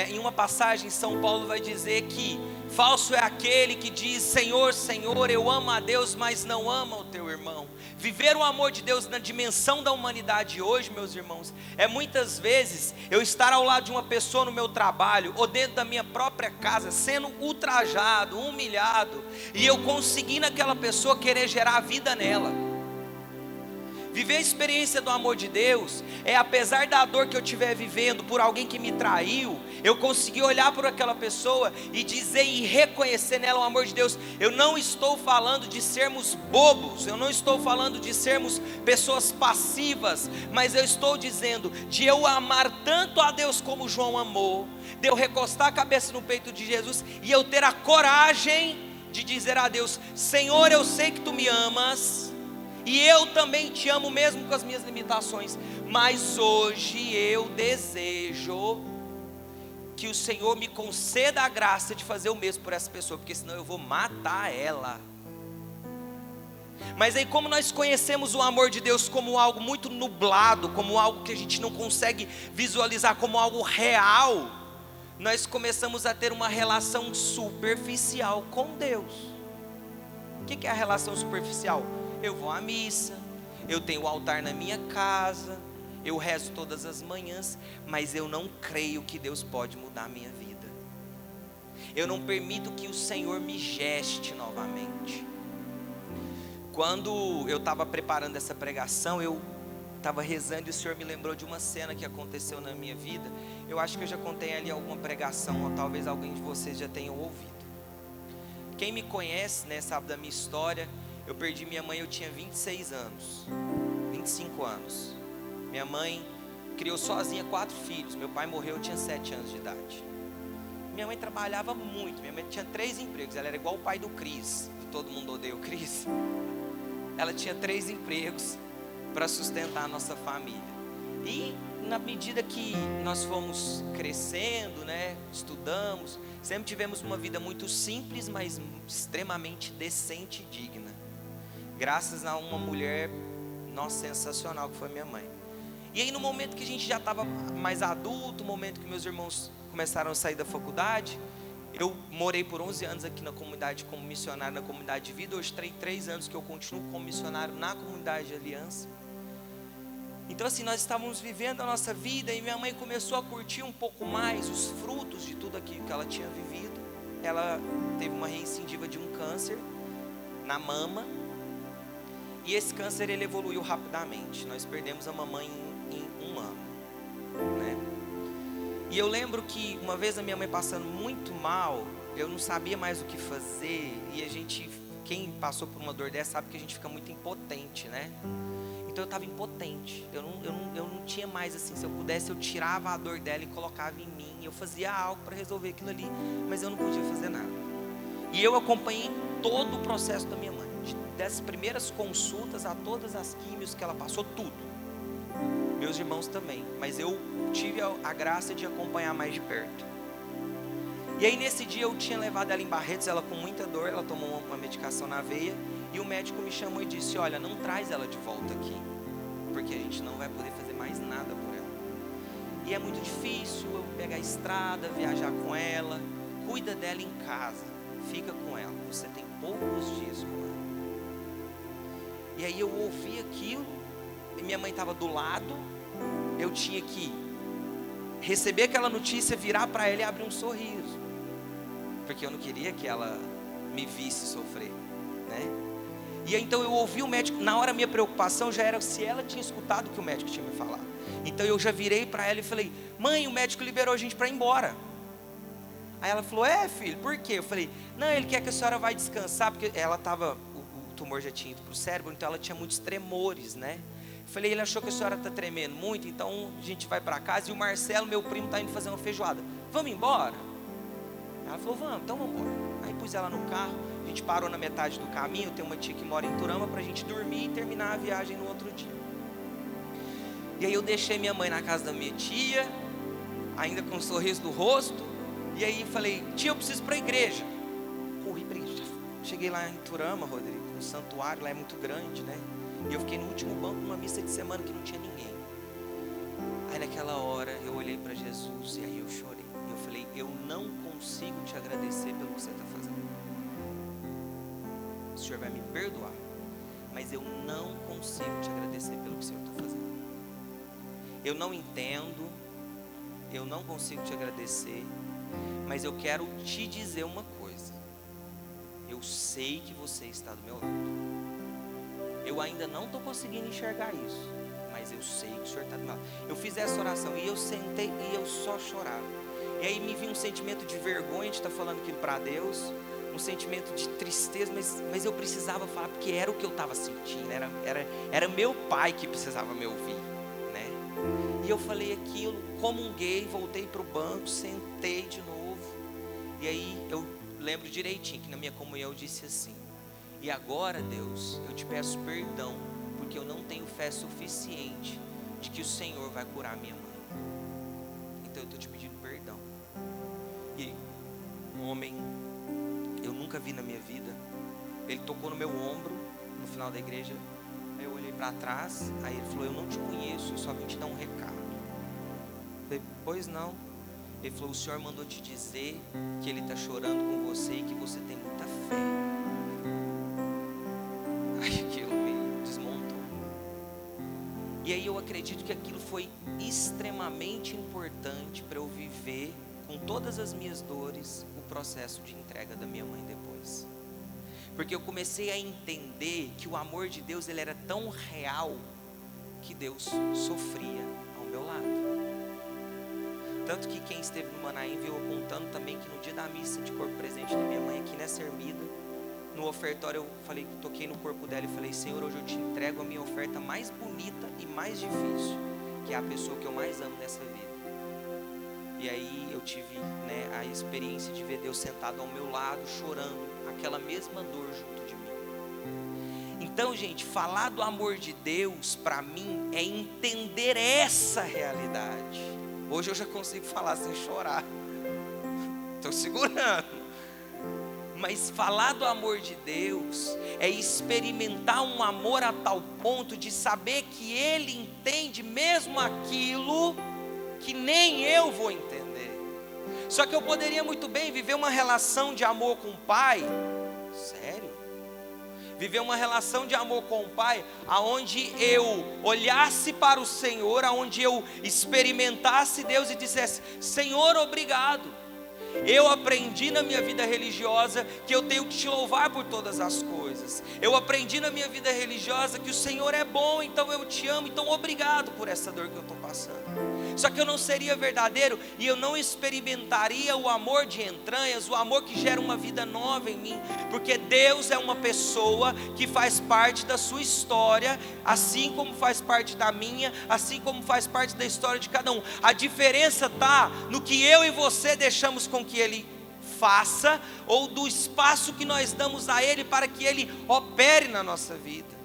Em uma passagem, São Paulo vai dizer que falso é aquele que diz: Senhor, Senhor, eu amo a Deus, mas não ama o teu irmão. Viver o amor de Deus na dimensão da humanidade hoje, meus irmãos, é muitas vezes eu estar ao lado de uma pessoa no meu trabalho, ou dentro da minha própria casa, sendo ultrajado, humilhado, e eu conseguir naquela pessoa querer gerar a vida nela. Viver a experiência do amor de Deus é, apesar da dor que eu estiver vivendo por alguém que me traiu, eu conseguir olhar por aquela pessoa e dizer e reconhecer nela o amor de Deus. Eu não estou falando de sermos bobos, eu não estou falando de sermos pessoas passivas, mas eu estou dizendo de eu amar tanto a Deus como João amou, de eu recostar a cabeça no peito de Jesus e eu ter a coragem de dizer a Deus: Senhor, eu sei que tu me amas, e eu também te amo mesmo com as minhas limitações, mas hoje eu desejo que o Senhor me conceda a graça de fazer o mesmo por essa pessoa, porque senão eu vou matar ela. Mas aí, como nós conhecemos o amor de Deus como algo muito nublado, como algo que a gente não consegue visualizar como algo real, nós começamos a ter uma relação superficial com Deus. O que é a relação superficial? Eu vou à missa, eu tenho o altar na minha casa, eu rezo todas as manhãs, mas eu não creio que Deus pode mudar a minha vida. Eu não permito que o Senhor me geste novamente. Quando eu estava preparando essa pregação, eu estava rezando e o Senhor me lembrou de uma cena que aconteceu na minha vida. Eu acho que eu já contei ali alguma pregação, ou talvez alguém de vocês já tenha ouvido. Quem me conhece, né, sabe da minha história. Eu perdi minha mãe, eu tinha 26 anos, 25 anos. Minha mãe criou sozinha 4 filhos. Meu pai morreu, eu tinha 7 anos de idade. Minha mãe trabalhava muito. Minha mãe tinha 3 empregos. Ela era igual o pai do Cris. Todo mundo odeia o Cris. Ela tinha 3 empregos para sustentar a nossa família. E na medida que nós fomos crescendo, né, estudamos, sempre tivemos uma vida muito simples, mas extremamente decente e digna. Graças a uma mulher, nossa, sensacional, que foi minha mãe. E aí, no momento que a gente já estava mais adulto, no momento que meus irmãos começaram a sair da faculdade, eu morei por 11 anos aqui na comunidade como missionário na comunidade de vida. Hoje tem 3 anos que eu continuo como missionário na comunidade de Aliança. Então assim, nós estávamos vivendo a nossa vida e minha mãe começou a curtir um pouco mais os frutos de tudo aquilo que ela tinha vivido. Ela teve uma recidiva de um câncer na mama, e esse câncer ele evoluiu rapidamente. Nós perdemos a mamãe em 1 ano, né? E eu lembro que uma vez a minha mãe passando muito mal, eu não sabia mais o que fazer, e a gente, quem passou por uma dor dessa sabe que a gente fica muito impotente, né? Então eu estava impotente, eu não tinha mais assim, se eu pudesse eu tirava a dor dela e colocava em mim, eu fazia algo para resolver aquilo ali, mas eu não podia fazer nada. E eu acompanhei todo o processo da minha mãe, das primeiras consultas a todas as químios que ela passou, tudo. Meus irmãos também, mas eu tive a graça de acompanhar mais de perto. E aí nesse dia eu tinha levado ela em Barretos, ela com muita dor, ela tomou uma medicação na veia, e o médico me chamou e disse: olha, não traz ela de volta aqui, porque a gente não vai poder fazer mais nada por ela. E é muito difícil eu pegar a estrada, viajar com ela, cuida dela em casa, fica com ela, você tem poucos dias com ela. E aí eu ouvi aquilo, e minha mãe estava do lado, eu tinha que receber aquela notícia, virar para ela e abrir um sorriso, porque eu não queria que ela me visse sofrer, né? E aí, então eu ouvi o médico, na hora minha preocupação já era se ela tinha escutado o que o médico tinha me falado. Então eu já virei para ela e falei: mãe, o médico liberou a gente para ir embora. Aí ela falou: é, filho, por quê? Eu falei: não, ele quer que a senhora vá descansar, porque ela estava, o tumor já tinha ido para o cérebro, então ela tinha muitos tremores, né? Eu falei: ele achou que a senhora está tremendo muito, então a gente vai para casa, e o Marcelo, meu primo, está indo fazer uma feijoada, vamos embora? Ela falou: vamos, então vamos embora. Aí pus ela no carro, a gente parou na metade do caminho, tem uma tia que mora em Turama, para a gente dormir e terminar a viagem no outro dia. E aí eu deixei minha mãe na casa da minha tia, ainda com um sorriso no rosto, e aí falei: tia, eu preciso ir para a igreja. Corri para a igreja, cheguei lá em Turama, Rodrigo, no santuário, lá é muito grande, né? E eu fiquei no último banco numa missa de semana que não tinha ninguém. Aí naquela hora eu olhei para Jesus e aí eu chorei. Eu falei: eu não consigo te agradecer pelo que você está fazendo. O Senhor vai me perdoar, mas eu não consigo te agradecer pelo que o Senhor está fazendo. Eu não entendo, eu não consigo te agradecer, mas eu quero te dizer uma coisa. Eu sei que você está do meu lado. Eu ainda não estou conseguindo enxergar isso, mas eu sei que o Senhor está do meu lado. Eu fiz essa oração e eu sentei e eu só chorava. E aí me vinha um sentimento de vergonha de estar falando aquilo para Deus, um sentimento de tristeza, mas eu precisava falar, porque era o que eu estava sentindo, era meu pai que precisava me ouvir, né? E eu falei aquilo, comunguei, voltei para o banco, sentei de novo, e aí eu lembro direitinho que na minha comunhão eu disse assim: e agora, Deus, eu te peço perdão, porque eu não tenho fé suficiente de que o Senhor vai curar minha mãe. Então eu estou te pedindo perdão. E um homem, eu nunca vi na minha vida, ele tocou no meu ombro no final da igreja. Aí eu olhei para trás, aí ele falou: eu não te conheço, eu só vim te dar um recado. Eu falei: pois não. Ele falou: o Senhor mandou te dizer que Ele está chorando com você e que você tem muita fé. Aí aquilo me desmontou. E aí eu acredito que aquilo foi extremamente importante para eu viver com todas as minhas dores o processo de entrega da minha mãe depois. Porque eu comecei a entender que o amor de Deus ele era tão real que Deus sofria ao meu lado. Tanto que quem esteve no Manaim viu eu contando também que no dia da missa de corpo presente da minha mãe aqui nessa ermida, no ofertório eu falei, toquei no corpo dela e falei: Senhor, hoje eu te entrego a minha oferta mais bonita e mais difícil, que é a pessoa que eu mais amo nessa vida. E aí eu tive, a experiência de ver Deus sentado ao meu lado, chorando aquela mesma dor junto de mim. Então, gente, falar do amor de Deus para mim é entender essa realidade. Hoje eu já consigo falar sem chorar, estou segurando. Mas falar do amor de Deus é experimentar um amor a tal ponto de saber que Ele entende mesmo aquilo que nem eu vou entender. Só que eu poderia muito bem viver uma relação de amor com o Pai. Sério? viver uma relação de amor com o Pai, aonde eu olhasse para o Senhor, aonde eu experimentasse Deus e dissesse: Senhor, obrigado. Eu aprendi na minha vida religiosa que eu tenho que te louvar por todas as coisas. Eu aprendi na minha vida religiosa que o Senhor é bom, então eu te amo, então obrigado por essa dor que eu estou passando. Só que eu não seria verdadeiro e eu não experimentaria o amor de entranhas, o amor que gera uma vida nova em mim, porque Deus é uma pessoa que faz parte da sua história, assim como faz parte da minha, assim como faz parte da história de cada um. A diferença está no que eu e você deixamos com que Ele faça, ou do espaço que nós damos a Ele para que Ele opere na nossa vida.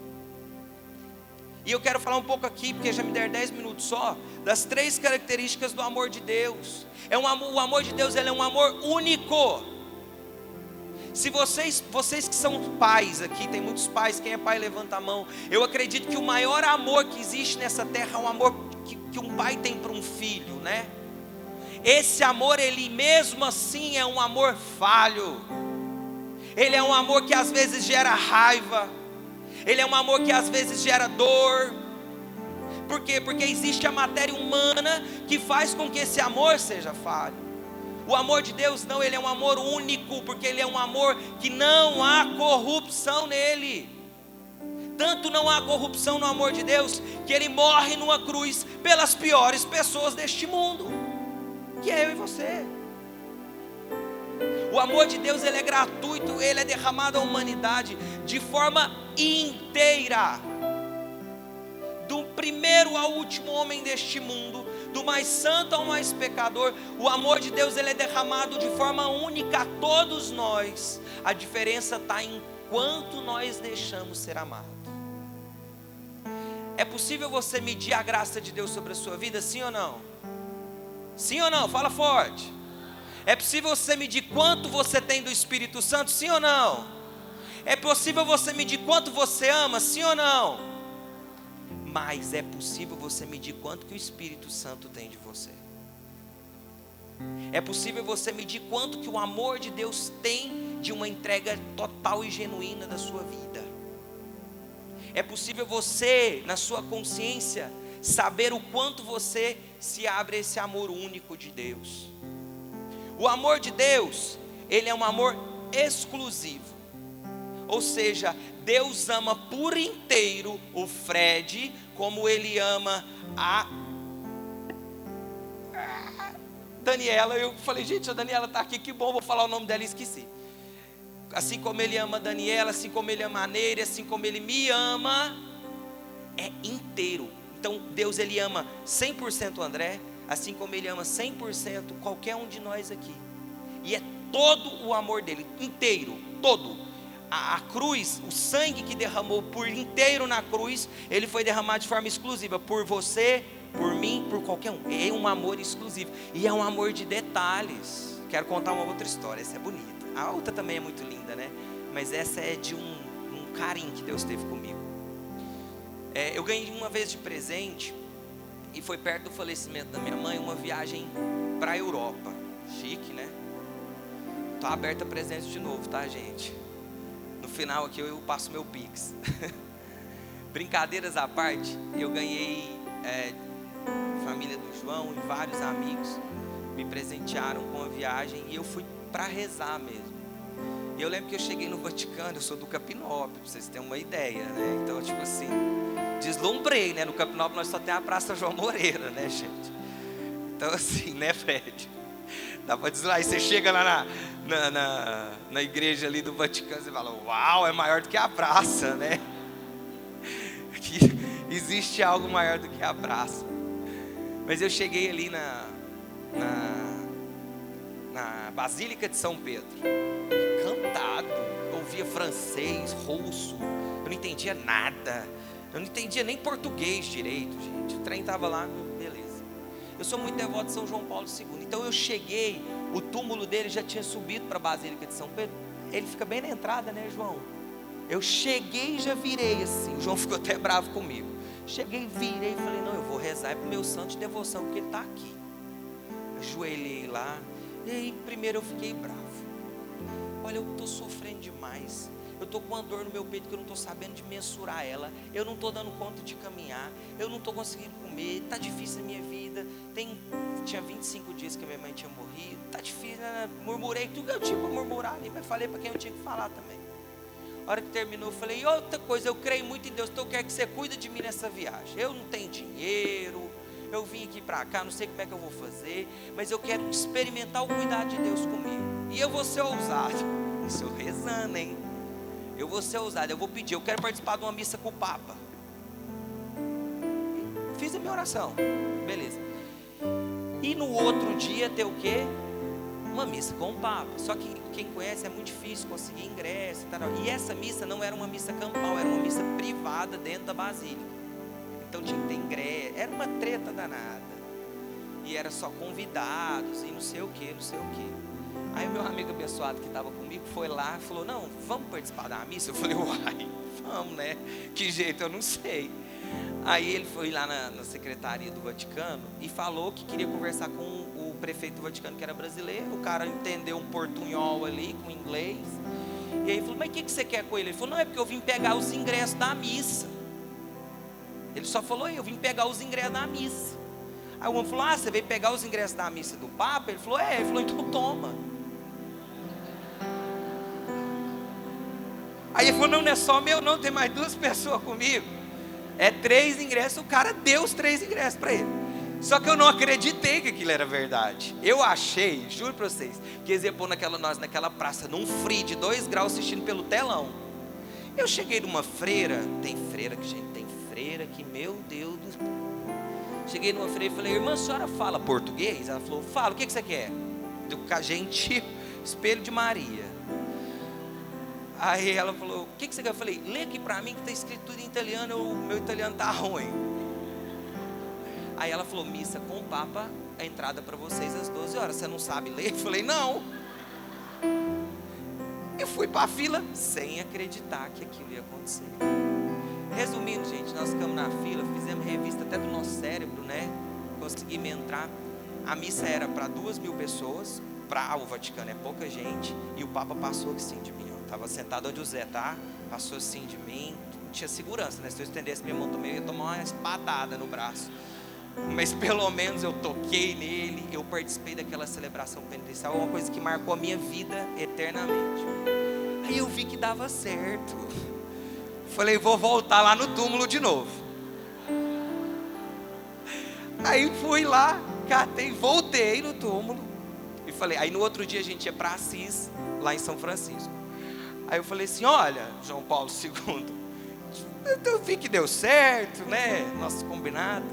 E eu quero falar um pouco aqui, porque já me deram 10 minutos só, das 3 características do amor de Deus. O amor de Deus, ele é um amor único. Se vocês que são pais aqui, tem muitos pais, quem é pai levanta a mão. Eu acredito que o maior amor que existe nessa terra é o amor que um pai tem para um filho, né? Esse amor, ele mesmo assim é um amor falho. Ele é um amor que às vezes gera raiva. Ele é um amor que às vezes gera dor. Por quê? Porque existe a matéria humana que faz com que esse amor seja falho. O amor de Deus não, ele é um amor único, porque ele é um amor que não há corrupção nele. Tanto não há corrupção no amor de Deus, que ele morre numa cruz pelas piores pessoas deste mundo, que é eu e você. O amor de Deus, ele é gratuito, ele é derramado à humanidade de forma inteira, do primeiro ao último homem deste mundo, do mais santo ao mais pecador. O amor de Deus, ele é derramado de forma única a todos nós. A diferença está em quanto nós deixamos ser amados. É possível você medir a graça de Deus sobre a sua vida, sim ou não? Sim ou não? Fala forte. É possível você medir quanto você tem do Espírito Santo, sim ou não? É possível você medir quanto você ama, sim ou não? Mas é possível você medir quanto que o Espírito Santo tem de você. É possível você medir quanto que o amor de Deus tem de uma entrega total e genuína da sua vida. É possível você, na sua consciência, saber o quanto você se abre a esse amor único de Deus. O amor de Deus, ele é um amor exclusivo. Ou seja, Deus ama por inteiro o Fred, como ele ama a Daniela. Eu falei, gente, a Daniela está aqui, que bom, vou falar o nome dela e esqueci. Assim como ele ama a Daniela, assim como ele ama a Neire, assim como ele me ama, é inteiro. Então Deus, ele ama 100% o André, assim como ele ama 100% qualquer um de nós aqui. E é todo o amor dele, inteiro, todo. A cruz, o sangue que derramou por inteiro na cruz, ele foi derramado de forma exclusiva, por você, por mim, por qualquer um. É um amor exclusivo, e é um amor de detalhes. Quero contar uma outra história, essa é bonita. A outra também é muito linda, né? Mas essa é de um carinho que Deus teve comigo. Eu ganhei uma vez de presente, e foi perto do falecimento da minha mãe, uma viagem para a Europa. Chique, né? Tô aberta a presente de novo, tá, gente? No final aqui eu passo meu Pix. Brincadeiras à parte, eu ganhei família do João e vários amigos me presentearam com a viagem, e eu fui para rezar mesmo. E eu lembro que eu cheguei no Vaticano, eu sou do Capinópolis, para vocês terem uma ideia, né? Então, tipo assim, deslumbrei, né? No Capinópolis nós só tem a Praça João Moreira, né, gente? Então, assim, né, Fred? Dá para dizer lá, e você chega lá na igreja ali do Vaticano, você fala, uau, é maior do que a praça, né? Que existe algo maior do que a praça. Mas eu cheguei ali na Basílica de São Pedro, encantado. Eu ouvia francês, russo, eu não entendia nada, eu não entendia nem português direito, gente. O trem estava lá, beleza. Eu sou muito devoto de São João Paulo II, então eu cheguei, o túmulo dele já tinha subido para a Basílica de São Pedro. Ele fica bem na entrada, né, João? Eu cheguei e já virei assim, o João ficou até bravo comigo. Cheguei, virei e falei, não, eu vou rezar para o meu santo de devoção, porque ele está aqui. Ajoelhei lá, e aí primeiro eu fiquei bravo. Olha, eu estou sofrendo demais, eu estou com uma dor no meu peito que eu não estou sabendo de mensurar ela, eu não estou dando conta de caminhar, eu não estou conseguindo comer, está difícil a minha vida, tinha 25 dias que a minha mãe tinha morrido, está difícil, né? Murmurei tudo que eu tinha para murmurar ali, mas falei para quem eu tinha que falar também. A hora que terminou, eu falei, outra coisa, eu creio muito em Deus, então eu quero que você cuide de mim nessa viagem. Eu não tenho dinheiro, eu vim aqui para cá, não sei como é que eu vou fazer, mas eu quero experimentar o cuidado de Deus comigo. E eu vou ser ousado, isso eu rezando, hein? Eu vou ser ousado, eu vou pedir, eu quero participar de uma missa com o Papa. Fiz a minha oração, beleza. E no outro dia ter o quê? Uma missa com o Papa. Só que quem conhece é muito difícil conseguir ingresso e tal. E essa missa não era uma missa campal, era uma missa privada dentro da basílica. Então tinha que ter ingresso, era uma treta danada. E era só convidados e não sei o que, não sei o que. Aí o meu amigo abençoado que estava comigo foi lá e falou, não, vamos participar da missa? Eu falei, uai, vamos, né? Que jeito, eu não sei. Aí ele foi lá na secretaria do Vaticano e falou que queria conversar com o prefeito do Vaticano, que era brasileiro. O cara entendeu um portunhol ali com inglês. E aí falou, mas o que você quer com ele? Ele falou, não, é porque eu vim pegar os ingressos da missa. Ele só falou, eu vim pegar os ingressos da missa. Aí o homem falou, você veio pegar os ingressos da missa do Papa? Ele falou, ele falou, então toma. Aí ele falou, não é só meu não, tem mais 2 pessoas comigo. É 3 ingressos, o cara deu os 3 ingressos para ele. Só que eu não acreditei que aquilo era verdade. Eu achei, juro para vocês, que eles iam pôr nós naquela praça, num frio de 2 graus, assistindo pelo telão. Eu cheguei numa freira, tem freira que, meu Deus do céu. Cheguei numa freira e falei, irmã, a senhora fala português? Ela falou, fala, o que você quer? Com a gente, espelho de Maria. Aí ela falou, o que você quer? Eu falei, lê aqui pra mim que está escrito tudo em italiano, o meu italiano tá ruim. Aí ela falou, missa com o Papa, a entrada para vocês às 12 horas, você não sabe ler? Eu falei, não. Eu fui para a fila sem acreditar que aquilo ia acontecer. Resumindo, gente, nós ficamos na fila, fizemos revista até do nosso cérebro, né? Conseguimos entrar. A missa era para 2.000 pessoas, para o Vaticano é pouca gente, e o Papa passou assim de mim, ó. Estava sentado onde o Zé tá, passou assim de mim, não tinha segurança, né? Se eu estendesse minha mão também, eu ia tomar uma espadada no braço. Mas pelo menos eu toquei nele, eu participei daquela celebração penitencial, uma coisa que marcou a minha vida eternamente. Aí eu vi que dava certo. Falei, vou voltar lá no túmulo de novo. Aí fui lá, catei, voltei no túmulo e falei, aí no outro dia a gente ia para Assis, lá em São Francisco. Aí eu falei assim, olha, João Paulo II, eu vi que deu certo, né, nosso combinado.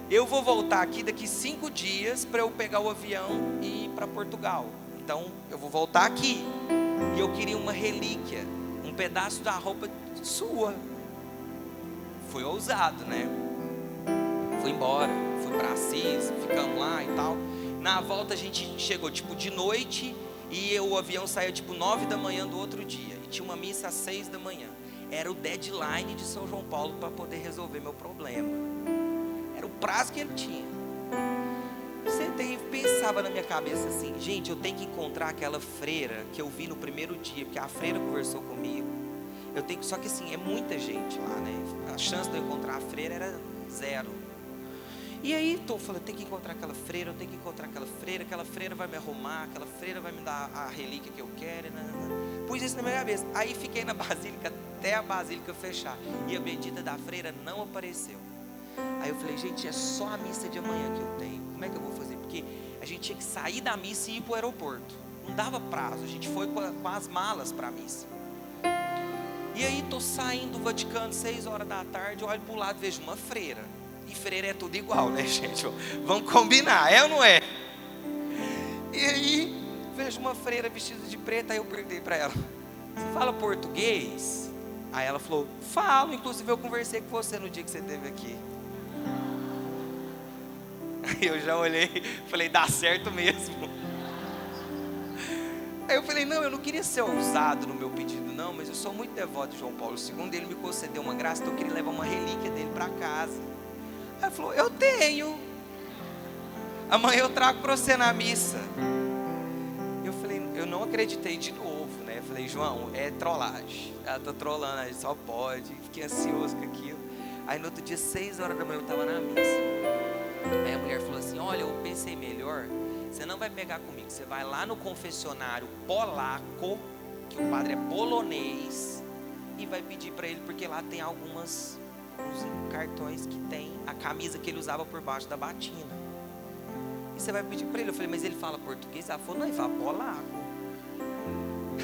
Eu vou voltar aqui daqui 5 dias para eu pegar o avião e ir para Portugal. Então eu vou voltar aqui. E eu queria uma relíquia, um pedaço da roupa sua. Fui ousado, né? Fui embora, fui para Assis, ficamos lá e tal. Na volta a gente chegou tipo de noite e o avião saiu tipo 9 da manhã do outro dia. E tinha uma missa às 6 da manhã. Era o deadline de São João Paulo para poder resolver meu problema. Era o prazo que ele tinha. Sentei e pensava na minha cabeça assim, gente, eu tenho que encontrar aquela freira que eu vi no primeiro dia, porque a freira conversou comigo. Eu tenho que, só que assim, é muita gente lá, né? A chance de eu encontrar a freira era 0. E aí, eu falei, eu tenho que encontrar aquela freira, eu tenho que encontrar aquela freira vai me arrumar, aquela freira vai me dar a relíquia que eu quero. Pus isso na minha cabeça. Aí fiquei na basílica até a basílica fechar. E a bendita da freira não apareceu. Aí eu falei, gente, é só a missa de amanhã que eu tenho. Como é que eu vou fazer? Porque a gente tinha que sair da missa e ir para o aeroporto. Não dava prazo, a gente foi com as malas para a missa. E aí estou saindo do Vaticano 6 horas da tarde, olho para o lado, vejo uma freira. E freira é tudo igual, né, gente? Vamos combinar, é ou não é? E aí vejo uma freira vestida de preto. Aí eu perguntei para ela, você fala português? Aí ela falou, falo, inclusive eu conversei com você no dia que você esteve aqui. Aí eu já olhei, falei, dá certo mesmo. Aí eu falei, não, eu não queria ser ousado no meu pedido não, mas eu sou muito devoto de João Paulo II, ele me concedeu uma graça, então eu queria levar uma relíquia dele para casa. Aí ela falou, eu tenho, amanhã eu trago para você na missa. Eu falei, eu não acreditei de novo, né? Falei, João, é trollagem. Ela tá trolando, a gente só pode. Fiquei ansioso com aquilo. Aí no outro dia, 6 horas da manhã, eu tava na missa. Aí a mulher falou assim, olha, eu pensei melhor, você não vai pegar comigo, você vai lá no confessionário polaco, que o padre é polonês, e vai pedir para ele, porque lá tem uns cartões que tem a camisa que ele usava por baixo da batina. E você vai pedir para ele. Eu falei, mas ele fala português? Ela falou, não, ele fala polaco.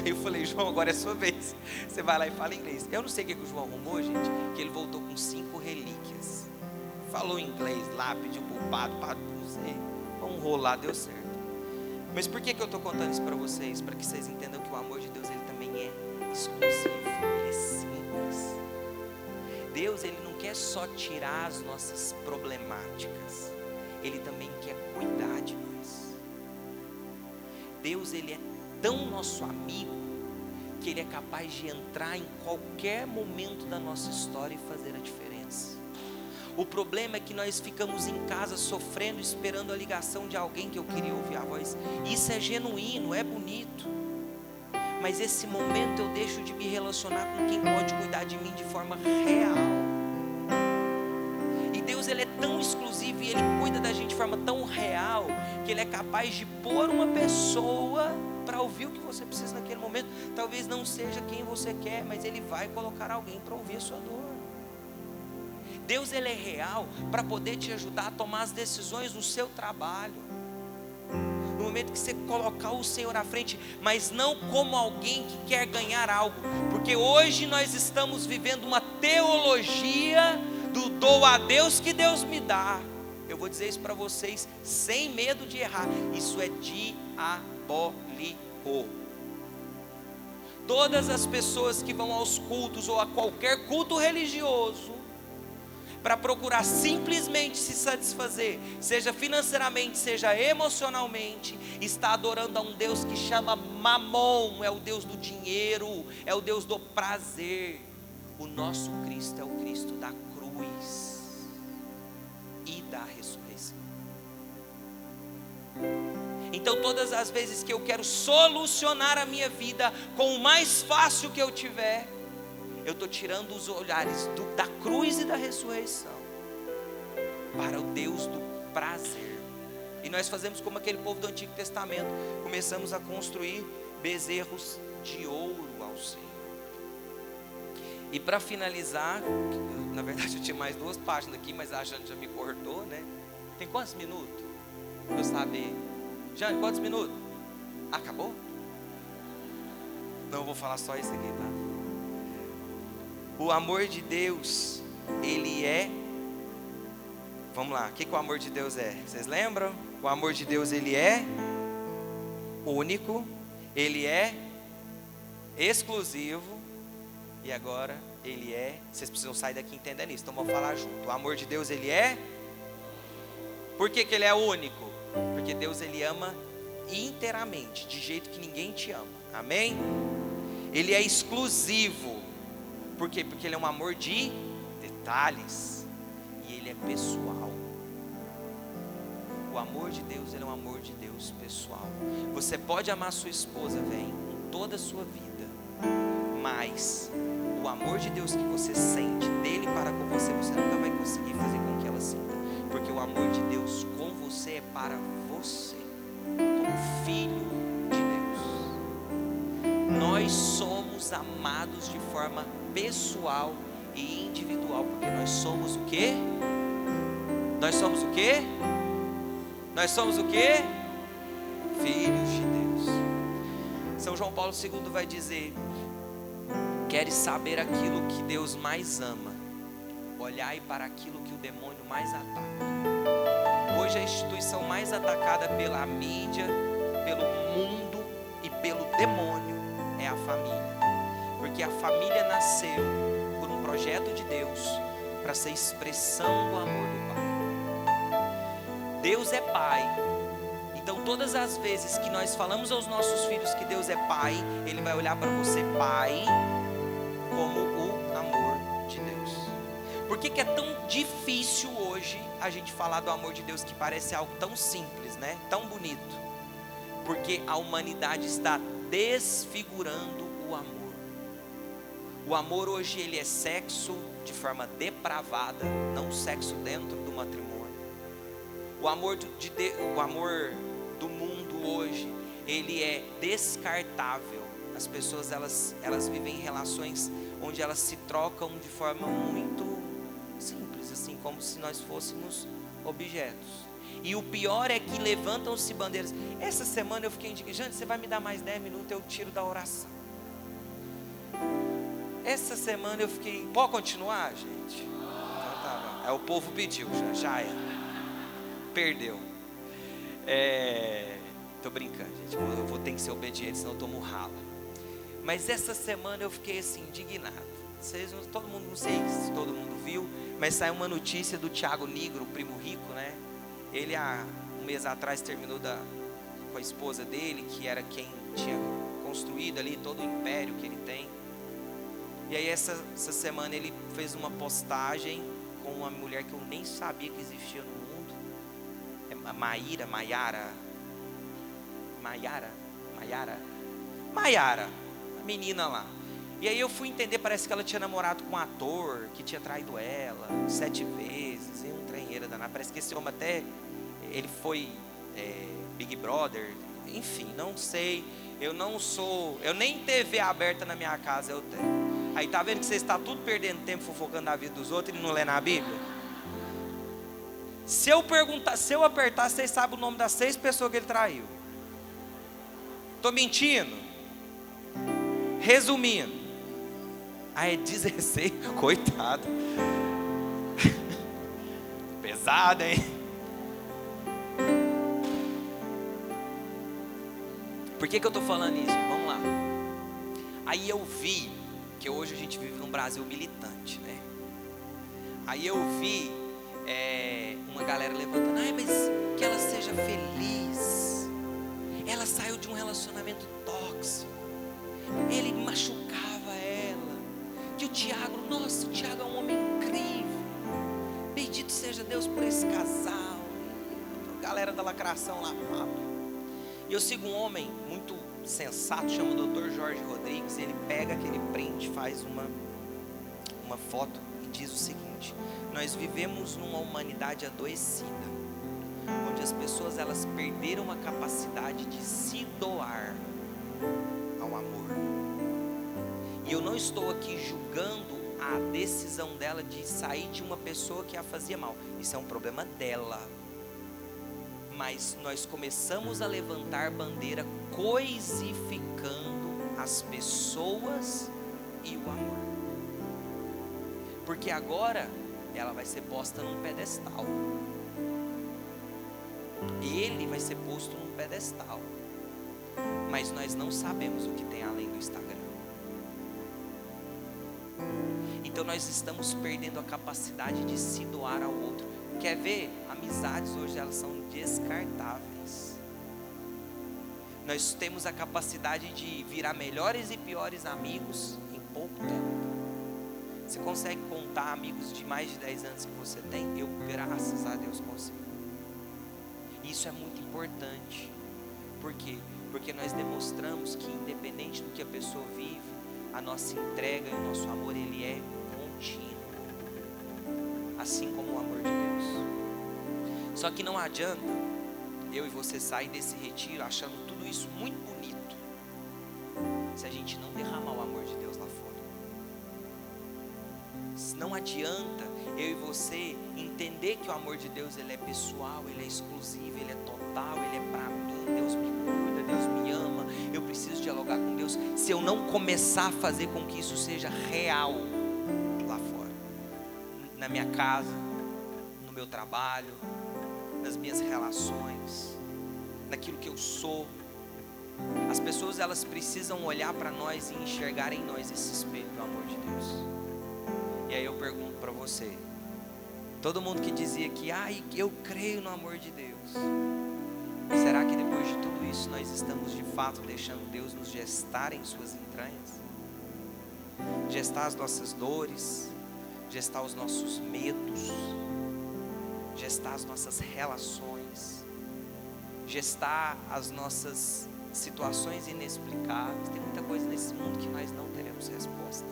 Aí eu falei, João, agora é sua vez, você vai lá e fala inglês. Eu não sei o que o João arrumou, gente, que ele voltou com 5 relíquias. Falou inglês lá, pediu pro padre, não sei, vamos rolar, deu certo. Mas por que eu estou contando isso para vocês? Para que vocês entendam que o amor de Deus, ele também é exclusivo, ele é simples. Deus, ele não quer só tirar as nossas problemáticas, ele também quer cuidar de nós. Deus, ele é tão nosso amigo, que ele é capaz de entrar em qualquer momento da nossa história e fazer a diferença. O problema é que nós ficamos em casa sofrendo, esperando a ligação de alguém que eu queria ouvir a voz. Isso é genuíno, é bonito, mas esse momento eu deixo de me relacionar com quem pode cuidar de mim de forma real. E Deus, ele é tão exclusivo e ele cuida da gente de forma tão real, que ele é capaz de pôr uma pessoa para ouvir o que você precisa naquele momento. Talvez não seja quem você quer, mas ele vai colocar alguém para ouvir a sua dor. Deus, ele é real para poder te ajudar a tomar as decisões no seu trabalho, no momento que você colocar o Senhor à frente, mas não como alguém que quer ganhar algo, porque hoje nós estamos vivendo uma teologia do dou a Deus que Deus me dá. Eu vou dizer isso para vocês sem medo de errar, isso é diabólico. Todas as pessoas que vão aos cultos ou a qualquer culto religioso para procurar simplesmente se satisfazer, seja financeiramente, seja emocionalmente, está adorando a um Deus que chama Mamon, é o Deus do dinheiro, é o Deus do prazer. O nosso Cristo é o Cristo da cruz e da ressurreição. Então todas as vezes que eu quero solucionar a minha vida com o mais fácil que eu tiver, eu estou tirando os olhares da cruz e da ressurreição para o Deus do prazer. E nós fazemos como aquele povo do Antigo Testamento, começamos a construir bezerros de ouro ao Senhor. E para finalizar, na verdade eu tinha mais 2 páginas aqui, mas a Jane já me cortou, né? Tem quantos minutos? Eu saber. Jane, quantos minutos? Acabou? Não, eu vou falar só isso aqui, tá? O amor de Deus, ele é... Vamos lá, o que o amor de Deus é? Vocês lembram? O amor de Deus, ele é único, ele é exclusivo, e agora ele é... Vocês precisam sair daqui entendendo isso, então vamos falar junto. O amor de Deus, ele é... Por que ele é único? Porque Deus, ele ama inteiramente, de jeito que ninguém te ama, amém? Ele é exclusivo. Por quê? Porque ele é um amor de detalhes e ele é pessoal. O amor de Deus, ele é um amor de Deus pessoal. Você pode amar sua esposa, com toda a sua vida, mas o amor de Deus que você sente dele para com você, você nunca vai conseguir fazer com que ela sinta, porque o amor de Deus com você é para você, como filho de Deus. Nós somos amados de forma pessoal e individual, porque nós somos o quê? Nós somos o quê? Nós somos o quê? Filhos de Deus. São João Paulo II vai dizer: queres saber aquilo que Deus mais ama? Olhai para aquilo que o demônio mais ataca. Hoje a instituição mais atacada pela mídia, pelo mundo e pelo demônio é a família. Porque a família nasceu por um projeto de Deus para ser expressão do amor do Pai. Deus é Pai. Então todas as vezes que nós falamos aos nossos filhos que Deus é Pai, Ele vai olhar para você, Pai, como o amor de Deus. Por que é tão difícil hoje a gente falar do amor de Deus, que parece algo tão simples, né? Tão bonito? Porque a humanidade está desfigurando o o amor. O amor hoje ele é sexo de forma depravada, não sexo dentro do matrimônio. O amor do mundo hoje, ele é descartável. As pessoas elas vivem em relações onde elas se trocam de forma muito simples, assim, como se nós fôssemos objetos. E o pior é que levantam-se bandeiras. Essa semana eu fiquei indignado. Jane, você vai me dar mais 10 minutos, eu tiro da oração. Essa semana eu fiquei... Pode continuar, gente? Então tá bom. O povo pediu, já é. Perdeu. Tô brincando, gente. Eu vou ter que ser obediente, senão eu tomo rala. Mas essa semana eu fiquei assim, indignado. Todo mundo, não sei se todo mundo viu, mas saiu uma notícia do Thiago Nigro, o primo rico, né? Ele há um mês atrás terminou com a esposa dele, que era quem tinha construído ali todo o império que ele tem. E aí essa semana ele fez uma postagem com uma mulher que eu nem sabia que existia no mundo. É Maiara, a menina lá. E aí eu fui entender, parece que ela tinha namorado com um ator que tinha traído ela 7 vezes, e um treinheira danado. Parece que esse homem até, ele foi Big Brother, enfim, não sei. Eu nem TV aberta na minha casa eu tenho. Aí tá vendo que você está tudo perdendo tempo fofocando a vida dos outros e não lê na Bíblia? Se eu apertar, vocês sabem o nome das 6 pessoas que ele traiu. Tô mentindo? Resumindo, é 16, coitado. Pesado, hein? Por que eu tô falando isso? Vamos lá. Aí eu vi que hoje a gente vive num Brasil militante, né? Aí eu vi uma galera levantando, mas que ela seja feliz. Ela saiu de um relacionamento tóxico, ele machucava ela. Que o Tiago é um homem incrível. Bendito seja Deus por esse casal. A galera da lacração lá fala. E eu sigo um homem muito sensato, chama o Dr. Jorge Rodrigues. Ele pega aquele print, faz uma foto e diz o seguinte: nós vivemos numa humanidade adoecida, onde as pessoas elas perderam a capacidade de se doar ao amor. E eu não estou aqui julgando a decisão dela de sair de uma pessoa que a fazia mal. Isso é um problema dela. Mas nós começamos a levantar bandeira coisificando as pessoas e o amor. Porque agora ela vai ser posta num pedestal. Ele vai ser posto num pedestal. Mas nós não sabemos o que tem além do Instagram. Então nós estamos perdendo a capacidade de se doar ao outro. Quer ver? Amizades hoje elas são descartáveis. Nós temos a capacidade de virar melhores e piores amigos em pouco tempo. Você consegue contar amigos de mais de 10 anos que você tem? Eu, graças a Deus, consigo. Isso é muito importante. Por quê? Porque nós demonstramos que independente do que a pessoa vive, a nossa entrega e o nosso amor, ele é contínuo. Assim como o amor de Deus. Só que não adianta eu e você sair desse retiro achando tudo isso muito bonito, se a gente não derramar o amor de Deus lá fora. Não adianta eu e você entender que o amor de Deus ele é pessoal, ele é exclusivo, ele é total, ele é para mim. Deus me cuida, Deus me ama, eu preciso dialogar com Deus. Se eu não começar a fazer com que isso seja real lá fora, na minha casa, no meu trabalho, nas minhas relações, naquilo que eu sou. As pessoas elas precisam olhar para nós e enxergar em nós esse espelho do amor de Deus. E aí eu pergunto para você, todo mundo que dizia que eu creio no amor de Deus, será que depois de tudo isso nós estamos de fato deixando Deus nos gestar em suas entranhas? Gestar as nossas dores, gestar os nossos medos, gestar as nossas relações, gestar as nossas situações inexplicáveis. Tem muita coisa nesse mundo que nós não teremos resposta.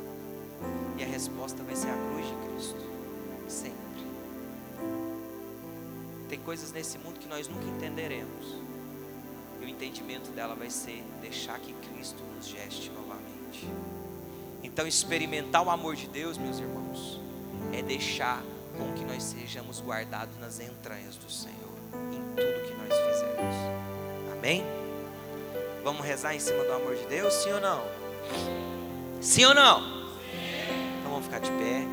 E a resposta vai ser a cruz de Cristo, sempre. Tem coisas nesse mundo que nós nunca entenderemos. E o entendimento dela vai ser deixar que Cristo nos geste novamente. Então experimentar o amor de Deus, meus irmãos, é deixar com que nós sejamos guardados nas entranhas do Senhor, em tudo que nós fizermos. Amém? Vamos rezar em cima do amor de Deus, sim ou não? Sim ou não? Então vamos ficar de pé.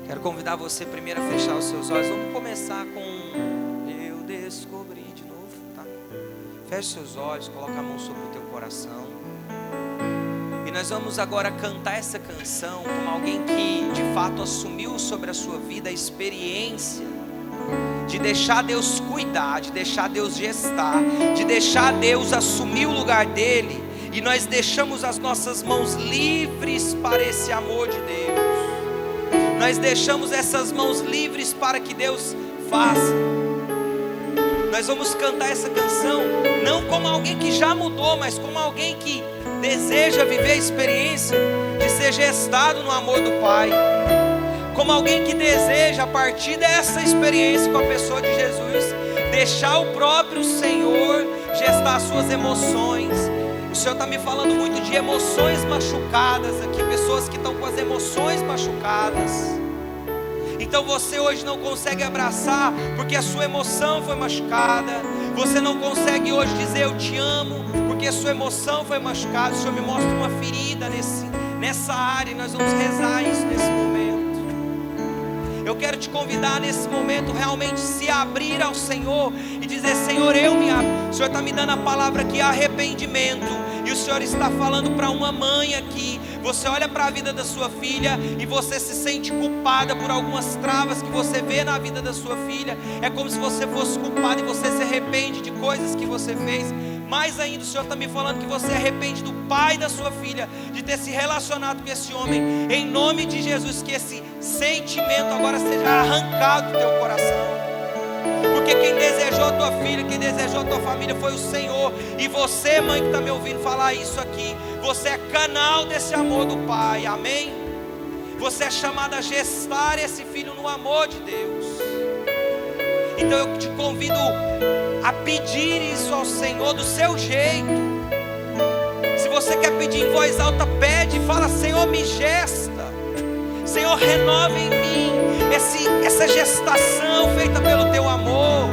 Quero convidar você primeiro a fechar os seus olhos. Vamos começar com eu descobri de novo, tá? Feche seus olhos, coloca a mão sobre o teu coração. E nós vamos agora cantar essa canção como alguém que de fato assumiu sobre a sua vida a experiência de deixar Deus cuidar, de deixar Deus gestar, de deixar Deus assumir o lugar dele. E nós deixamos as nossas mãos livres para esse amor de Deus. Nós deixamos essas mãos livres para que Deus faça. Nós vamos cantar essa canção não como alguém que já mudou, mas como alguém que deseja viver a experiência de ser gestado no amor do Pai. Como alguém que deseja, a partir dessa experiência com a pessoa de Jesus, deixar o próprio Senhor gestar as suas emoções. O Senhor está me falando muito de emoções machucadas aqui, pessoas que estão com as emoções machucadas. Então você hoje não consegue abraçar porque a sua emoção foi machucada. Você não consegue hoje dizer eu te amo porque a sua emoção foi machucada. O Senhor me mostra uma ferida nessa área e nós vamos rezar isso nesse momento. Eu quero te convidar nesse momento realmente se abrir ao Senhor e dizer: Senhor, eu me abro. O Senhor está me dando a palavra aqui, arrependimento. E o Senhor está falando para uma mãe aqui. Você olha para a vida da sua filha e você se sente culpada por algumas travas que você vê na vida da sua filha. É como se você fosse culpada e você se arrepende de coisas que você fez. Mais ainda, o Senhor está me falando que você arrepende do pai da sua filha, de ter se relacionado com esse homem. Em nome de Jesus, que esse sentimento agora seja arrancado do teu coração. Porque quem desejou a tua filha, quem desejou a tua família foi o Senhor. E você, mãe que está me ouvindo falar isso aqui, você é canal desse amor do Pai, amém? Você é chamada a gestar esse filho no amor de Deus. Então eu te convido a pedir isso ao Senhor do seu jeito. Se você quer pedir em voz alta, pede, fala: Senhor, me gesta. Senhor, renova em mim essa gestação feita pelo teu amor.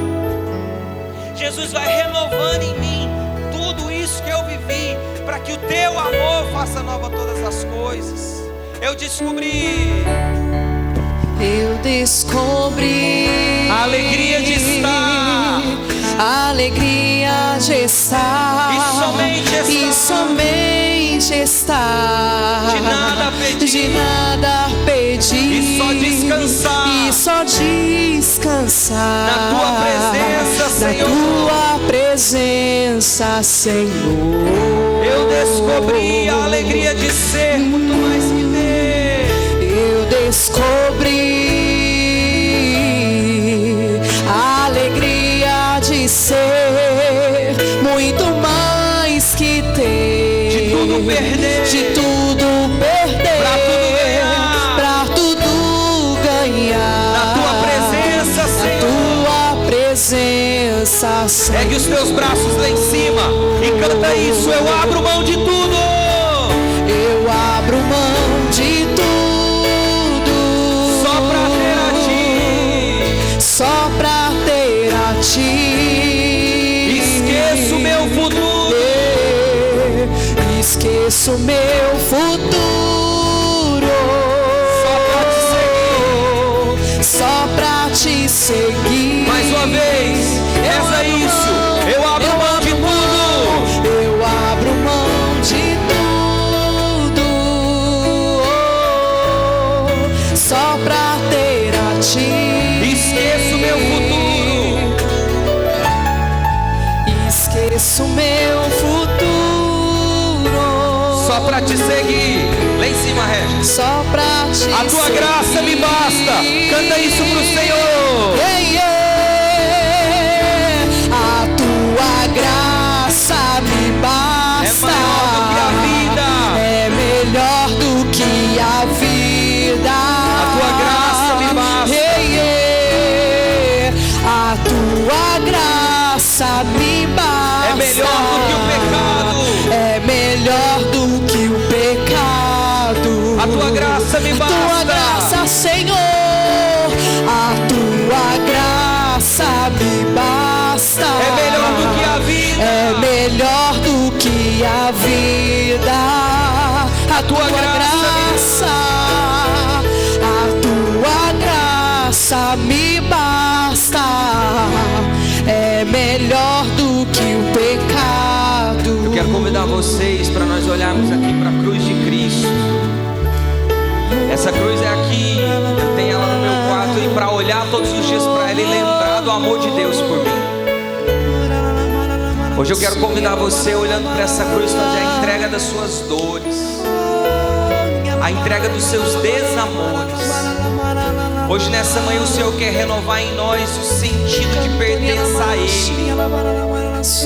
Jesus vai renovando em mim tudo isso que eu vivi, para que o teu amor faça nova todas as coisas. Eu descobri a alegria de estar, a alegria de estar, e somente estar, de nada pedir, e só descansar na tua presença, Senhor. Eu descobri a alegria de ser muito mais que ter. Eu descobri a alegria de ser muito mais que ter. De tudo perder, pra tudo ganhar. Na tua presença, Senhor. Ergue os teus braços lá em cima e canta isso: eu abro mão de tudo. Eu abro mão de tudo, só pra ter a ti. Esqueço meu futuro, só pra te seguir. Mais uma vez, reza isso: eu abro mão de tudo. Eu abro mão de tudo, só pra ter a ti. Esqueço meu futuro, só pra te seguir. Lá em cima, Regis. Só pra te seguir. A tua graça me basta. Canta isso pro Senhor. A tua graça graça me basta. É melhor do que o pecado. É melhor do que o pecado. A tua graça me basta. A tua graça, Senhor. A tua graça me basta. É melhor do que a vida. É melhor do que a vida. A tua graça. A tua graça me basta. É melhor do que o pecado. Eu quero convidar vocês para nós olharmos aqui para a cruz de Cristo. Essa cruz é aqui, eu tenho ela no meu quarto, e para olhar todos os dias para ela e lembrar do amor de Deus por mim. Hoje eu quero convidar você, olhando para essa cruz, fazer a entrega das suas dores, a entrega dos seus desamores. Hoje nessa manhã o Senhor quer renovar em nós o sentido de pertença a Ele.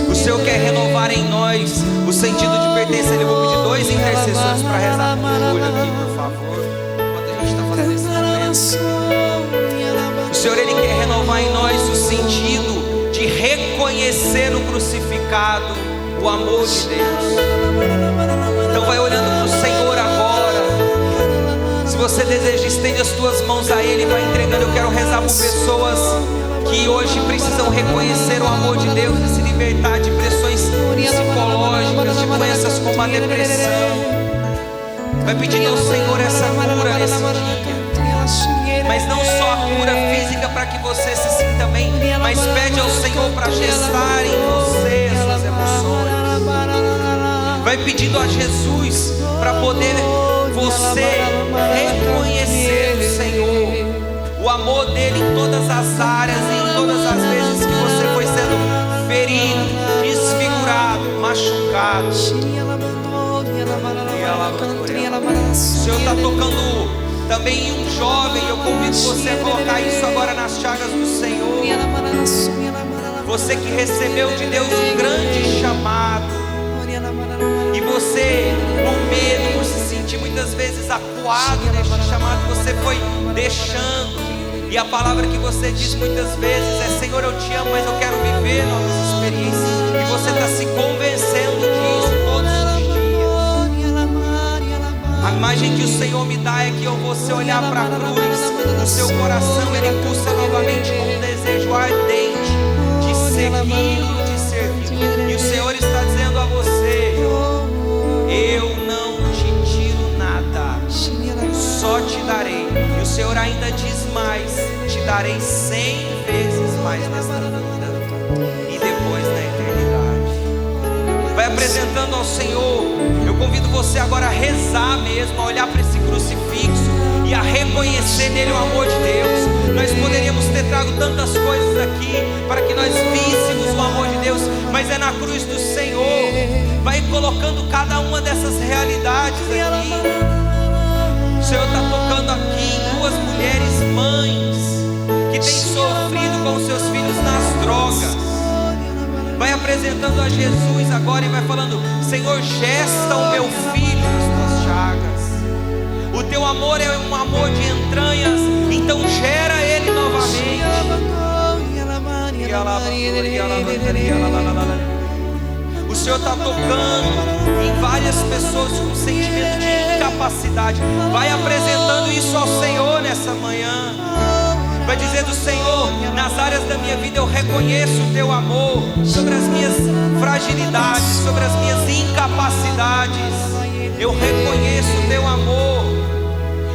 O Senhor quer renovar em nós o sentido de pertença a Ele. Eu vou pedir 2 intercessores para rezar com o Júlio aqui, por favor, enquanto a gente está fazendo esse momento. O Senhor, Ele quer renovar em nós o sentido de reconhecer no crucificado o amor de Deus. Então vai olhando para o Senhor agora. Se você deseja, estende as tuas mãos a Ele e vai entregando. Eu quero rezar por pessoas que hoje precisam reconhecer o amor de Deus e se libertar de pressões psicológicas, de doenças como a depressão. Vai pedindo ao Senhor essa cura nesse dia. Mas não só a cura física para que você se sinta bem, mas pede ao Senhor para gestar em você as suas emoções. Vai pedindo a Jesus para poder você reconhecer o Senhor, o amor dele em todas as áreas e em todas as vezes que você foi sendo ferido, desfigurado, machucado. O Senhor está tocando também em um jovem. Eu convido você a colocar isso agora nas chagas do Senhor. Você que recebeu de Deus um grande chamado, e você, com medo, por se sentir muitas vezes acuado neste chamado, você foi deixando. E a palavra que você diz muitas vezes é: Senhor, eu te amo, mas eu quero viver novas experiências. E você está se convencendo disso todos os dias. A imagem que o Senhor me dá é que você olhar para a cruz, o seu coração ele pulsa novamente com um desejo ardente de segui-lo, de servir. E o Senhor está dizendo a você: eu não te tiro nada, só te darei. E o Senhor ainda diz mais: te darei 100 vezes mais nesta vida e depois na eternidade. Vai apresentando ao Senhor. Eu convido você agora a rezar mesmo, a olhar para esse crucifixo e a reconhecer nele o amor de Deus. Nós poderíamos ter trago tantas coisas aqui para que nós víssemos o amor de Deus, mas é na cruz do Senhor. Vai colocando cada uma dessas realidades aqui. O Senhor está tocando aqui em 2 mulheres mães que têm sofrido com os seus filhos nas drogas. Vai apresentando a Jesus agora e vai falando: Senhor, gesta o meu filho nas tuas chagas. O teu amor é um amor de entranhas, então gera ele novamente. O Senhor está tocando em várias pessoas com sentimento de incapacidade. Vai apresentando isso ao Senhor nessa manhã. Vai dizendo: Senhor, nas áreas da minha vida eu reconheço o teu amor sobre as minhas fragilidades, sobre as minhas incapacidades. Eu reconheço o teu amor.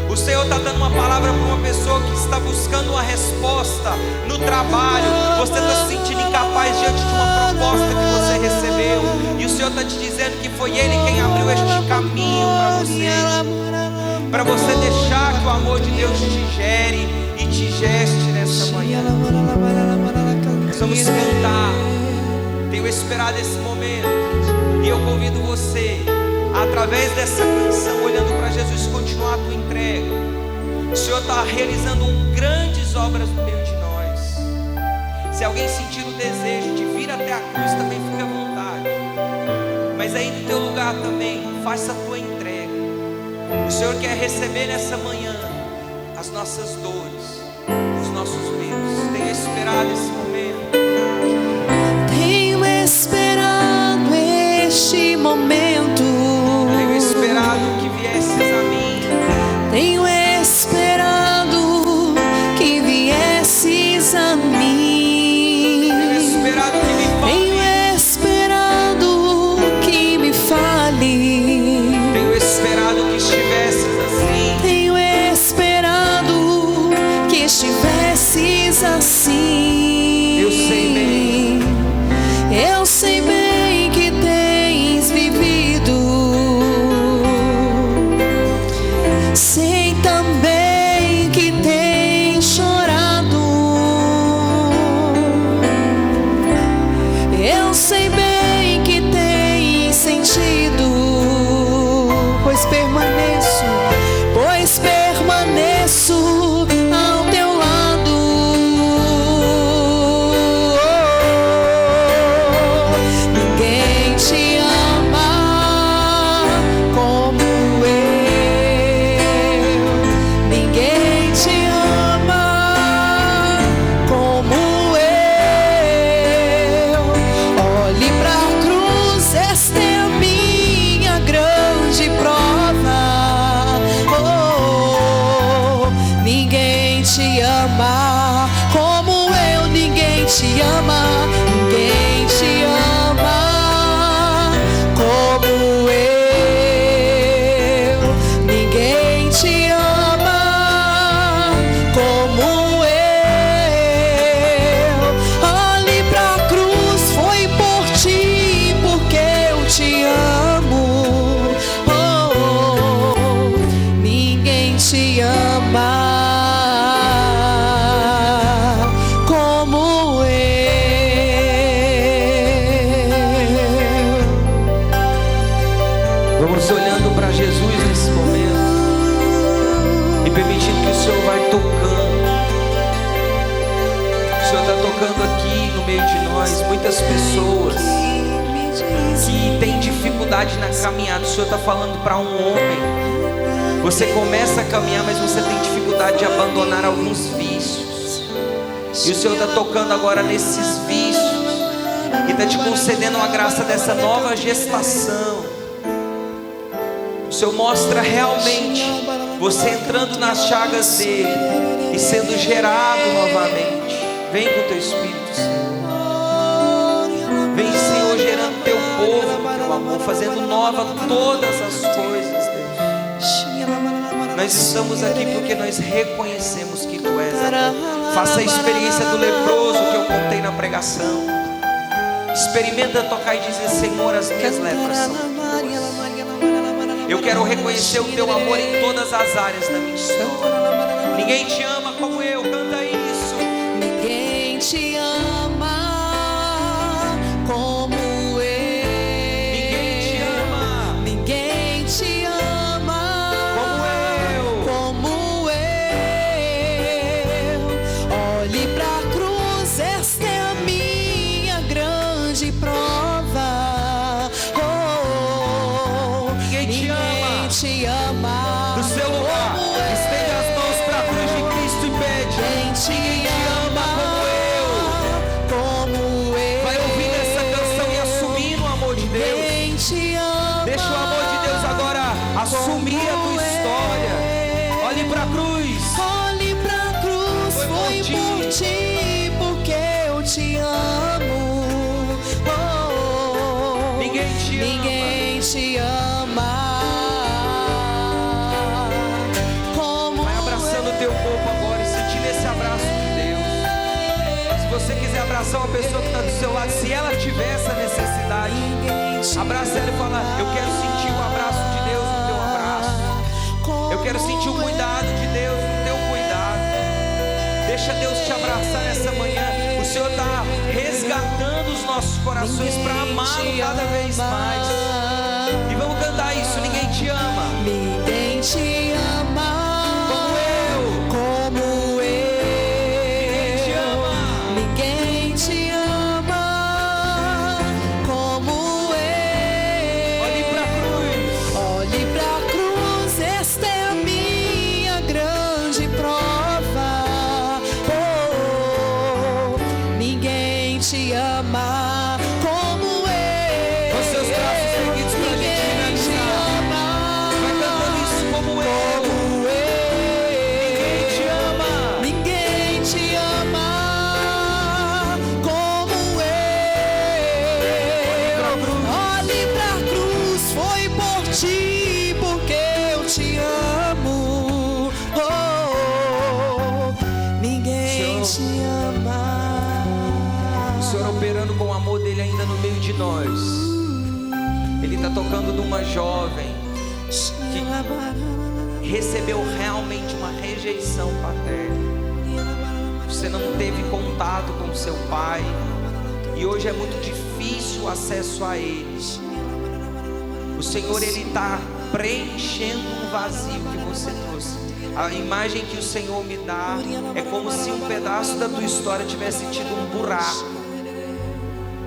O Senhor está dando uma palavra para uma pessoa que está buscando uma resposta no trabalho. Você está se sentindo incapaz diante de uma proposta que você recebeu, e o Senhor está te dizendo que foi Ele quem abriu este caminho para você deixar que o amor de Deus te gere e te geste nessa manhã. Nós vamos cantar. Tenho esperado esse momento, e eu convido você, através dessa canção, olhando para Jesus, continuar a tua entrega. O Senhor está realizando grandes obras no meio de nós. Se alguém sentir o desejo de vir até a cruz, também fique à vontade. Mas aí no teu lugar também, faça a tua entrega. O Senhor quer receber nessa manhã as nossas dores, os nossos medos. Tenha esperado esse momento. diz assim: Eu sei bem. Eu sei bem que tens vivido, sei também que tens chorado. Eu sei bem que tens sentido, pois permaneço ao teu lado. Ninguém te ama como eu, ninguém te ama como eu. Olhe pra cruz, esta é a minha grande prova. Ninguém te ama como eu, ninguém te ama, ninguém te ama como eu, ninguém te ama como eu. Olhe pra cruz, foi por ti, porque eu te amo. Ninguém te ama como eu. Vamos olhando para Jesus nesse momento e permitindo que o Senhor vai tocando. O Senhor está tocando aqui no meio de nós. Muitas pessoas que têm dificuldade na caminhada. O Senhor está falando para um homem. Você começa a caminhar, mas você tem dificuldade de abandonar alguns vícios. E o Senhor está tocando agora nesses vícios e está te concedendo a graça dessa nova gestação. O Senhor mostra realmente você entrando nas chagas dele e sendo gerado novamente. Vem com o teu Espírito, Senhor. Vem, Senhor, gerando teu povo, teu amor, fazendo nova todas as coisas, Deus. Nós estamos aqui porque nós reconhecemos que Tu és amor. Faça a experiência do leproso que eu contei na pregação. Experimenta tocar e dizer: Senhor, as minhas lepras são Tuas. Eu quero reconhecer o Teu amor em todas as áreas da minha história. Ninguém te ama como eu, canta isso. Ninguém te ama como eu. Ninguém te ama. Ninguém te ama como eu. Olhe pra cruz, esta é a minha grande prova. Ninguém te ama. Do seu lugar, estende as mãos para a cruz de Cristo e pede: Ninguém te ama como eu. Vai ouvindo essa canção e assumindo o amor de Deus. Ninguém te ama. Deixa o amor de Deus agora assumir a tua história. Olhe para a cruz. Olhe pra cruz, foi por ti, porque eu te amo. Ninguém te ama. Ninguém te ama como Vai abraçando o teu corpo agora e sentindo esse abraço de Deus. Se você quiser abraçar uma pessoa que está do seu lado, se ela tiver essa necessidade, abraça ela e fala: eu quero sentir o abraço de Deus no teu abraço. Eu quero sentir o cuidado de Deus no teu cuidado. Deixa Deus te abraçar nessa manhã. O Senhor está resgatando os nossos corações para amá-lo cada vez mais. E vamos cantar isso: ninguém te ama. Ninguém te ama como eu. Ninguém te ama. Ninguém te ama como eu. Olhe pra cruz. Olhe pra cruz, esta é a minha grande prova. Ninguém te ama como eu. Com seus braços erguidos pra gente Ninguém te finalizar. ama Vai cantando isso como eu. Ninguém te ama. Ninguém te ama como eu. Olhe pra cruz, foi por ti, porque eu te amo. Ninguém te te amar. O Senhor operando com o amor dele ainda no meio de nós. Ele está tocando numa jovem que recebeu realmente uma rejeição paterna. Você não teve contato com seu pai e hoje é muito difícil o acesso a ele. O Senhor, ele está preenchendo um vazio que você trouxe. A imagem que o Senhor me dá é como se um pedaço da tua história tivesse tido um buraco,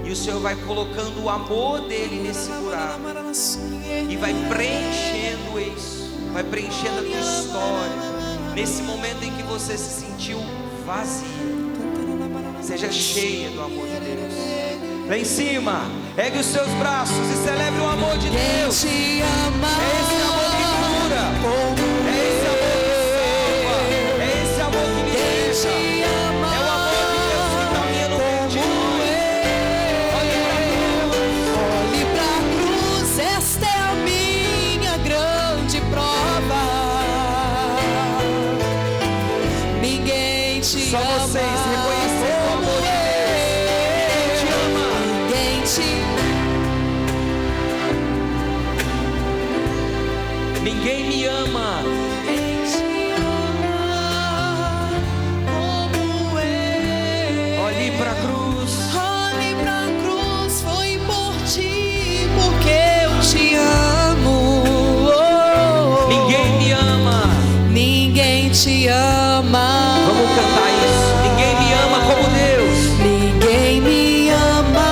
e o Senhor vai colocando o amor dele nesse buraco e vai preenchendo isso, vai preenchendo a tua história. Nesse momento em que você se sentiu vazia, seja cheia do amor de Deus. Lá em cima, ergue os seus braços e celebre o amor de Deus. É esse amor que cura, é esse amor que salva, é esse amor que liberta, é o amor de Deus que caminha no meio de nós. Olhe pra cruz, esta é a minha grande prova. Ninguém te Só ama. vocês reconhecendo o amor de Ninguém me ama. Ninguém te ama como eu. Olhe pra cruz. Olhe pra cruz, foi por ti, porque eu te amo. Oh, Ninguém me ama. Ninguém te ama. Vamos cantar isso. Ninguém me ama como Deus. Ninguém me ama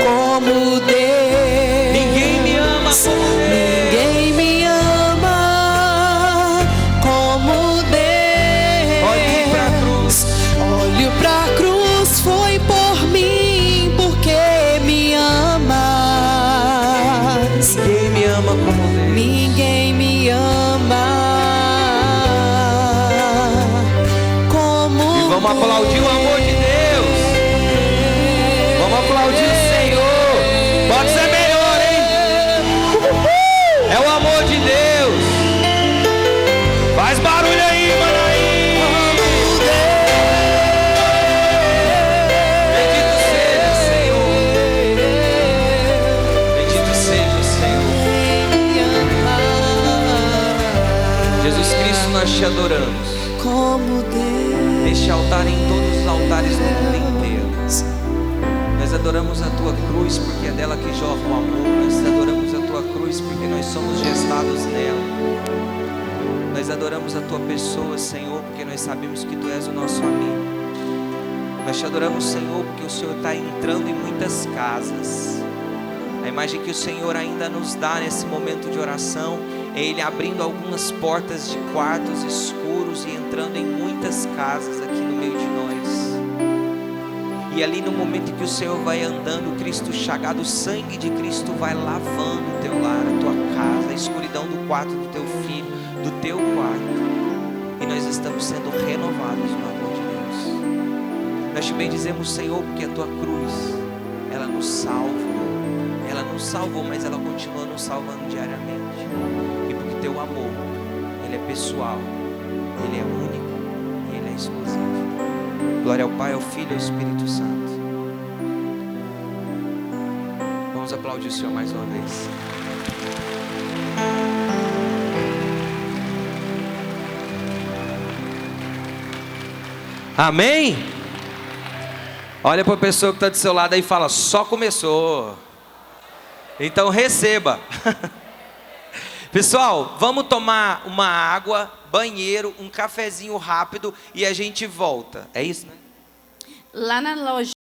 como Deus. Ninguém me ama como Deus. Ninguém me ama como Deus. Olhe pra cruz. Olho pra cruz, foi por mim, porque me amas. Ninguém me ama como Deus. Ninguém me ama como E vamos aplaudir o amor de Deus. Vamos aplaudir o Senhor. Pode ser melhor, hein? É o amor de Deus. Faz barulho aí, Manaí. Bendito seja o Senhor. Bendito seja o Senhor. Jesus Cristo, nós te adoramos. como Deus. Neste altar, em todos os altares do mundo inteiro. Nós adoramos a tua cruz porque é dela que jorra o amor. Nós adoramos a tua cruz porque nós somos gestados nela. Nós adoramos a tua pessoa, Senhor, porque nós sabemos que tu és o nosso amigo. Nós te adoramos, Senhor, porque o Senhor está entrando em muitas casas. A imagem que o Senhor ainda nos dá nesse momento de oração é Ele abrindo algumas portas de quartos escuros e entrando em muitas casas aqui no meio de nós. E ali no momento em que o Senhor vai andando, Cristo chagado, o sangue de Cristo vai lavando o teu lar, a tua casa, a escuridão do quarto do teu filho, do teu quarto. E nós estamos sendo renovados no amor de Deus. Nós te bendizemos, Senhor, porque a tua cruz, ela nos salva. Ela nos salvou, mas ela continua nos salvando diariamente. E porque teu amor, ele é pessoal, ele é único e ele é exclusivo. Glória ao Pai, ao Filho e ao Espírito Santo. Vamos aplaudir o Senhor mais uma vez. Amém? Olha para a pessoa que está do seu lado aí e fala: só começou. Então receba. Pessoal, vamos tomar uma água, banheiro, um cafezinho rápido e a gente volta. É isso, né? Lá na loja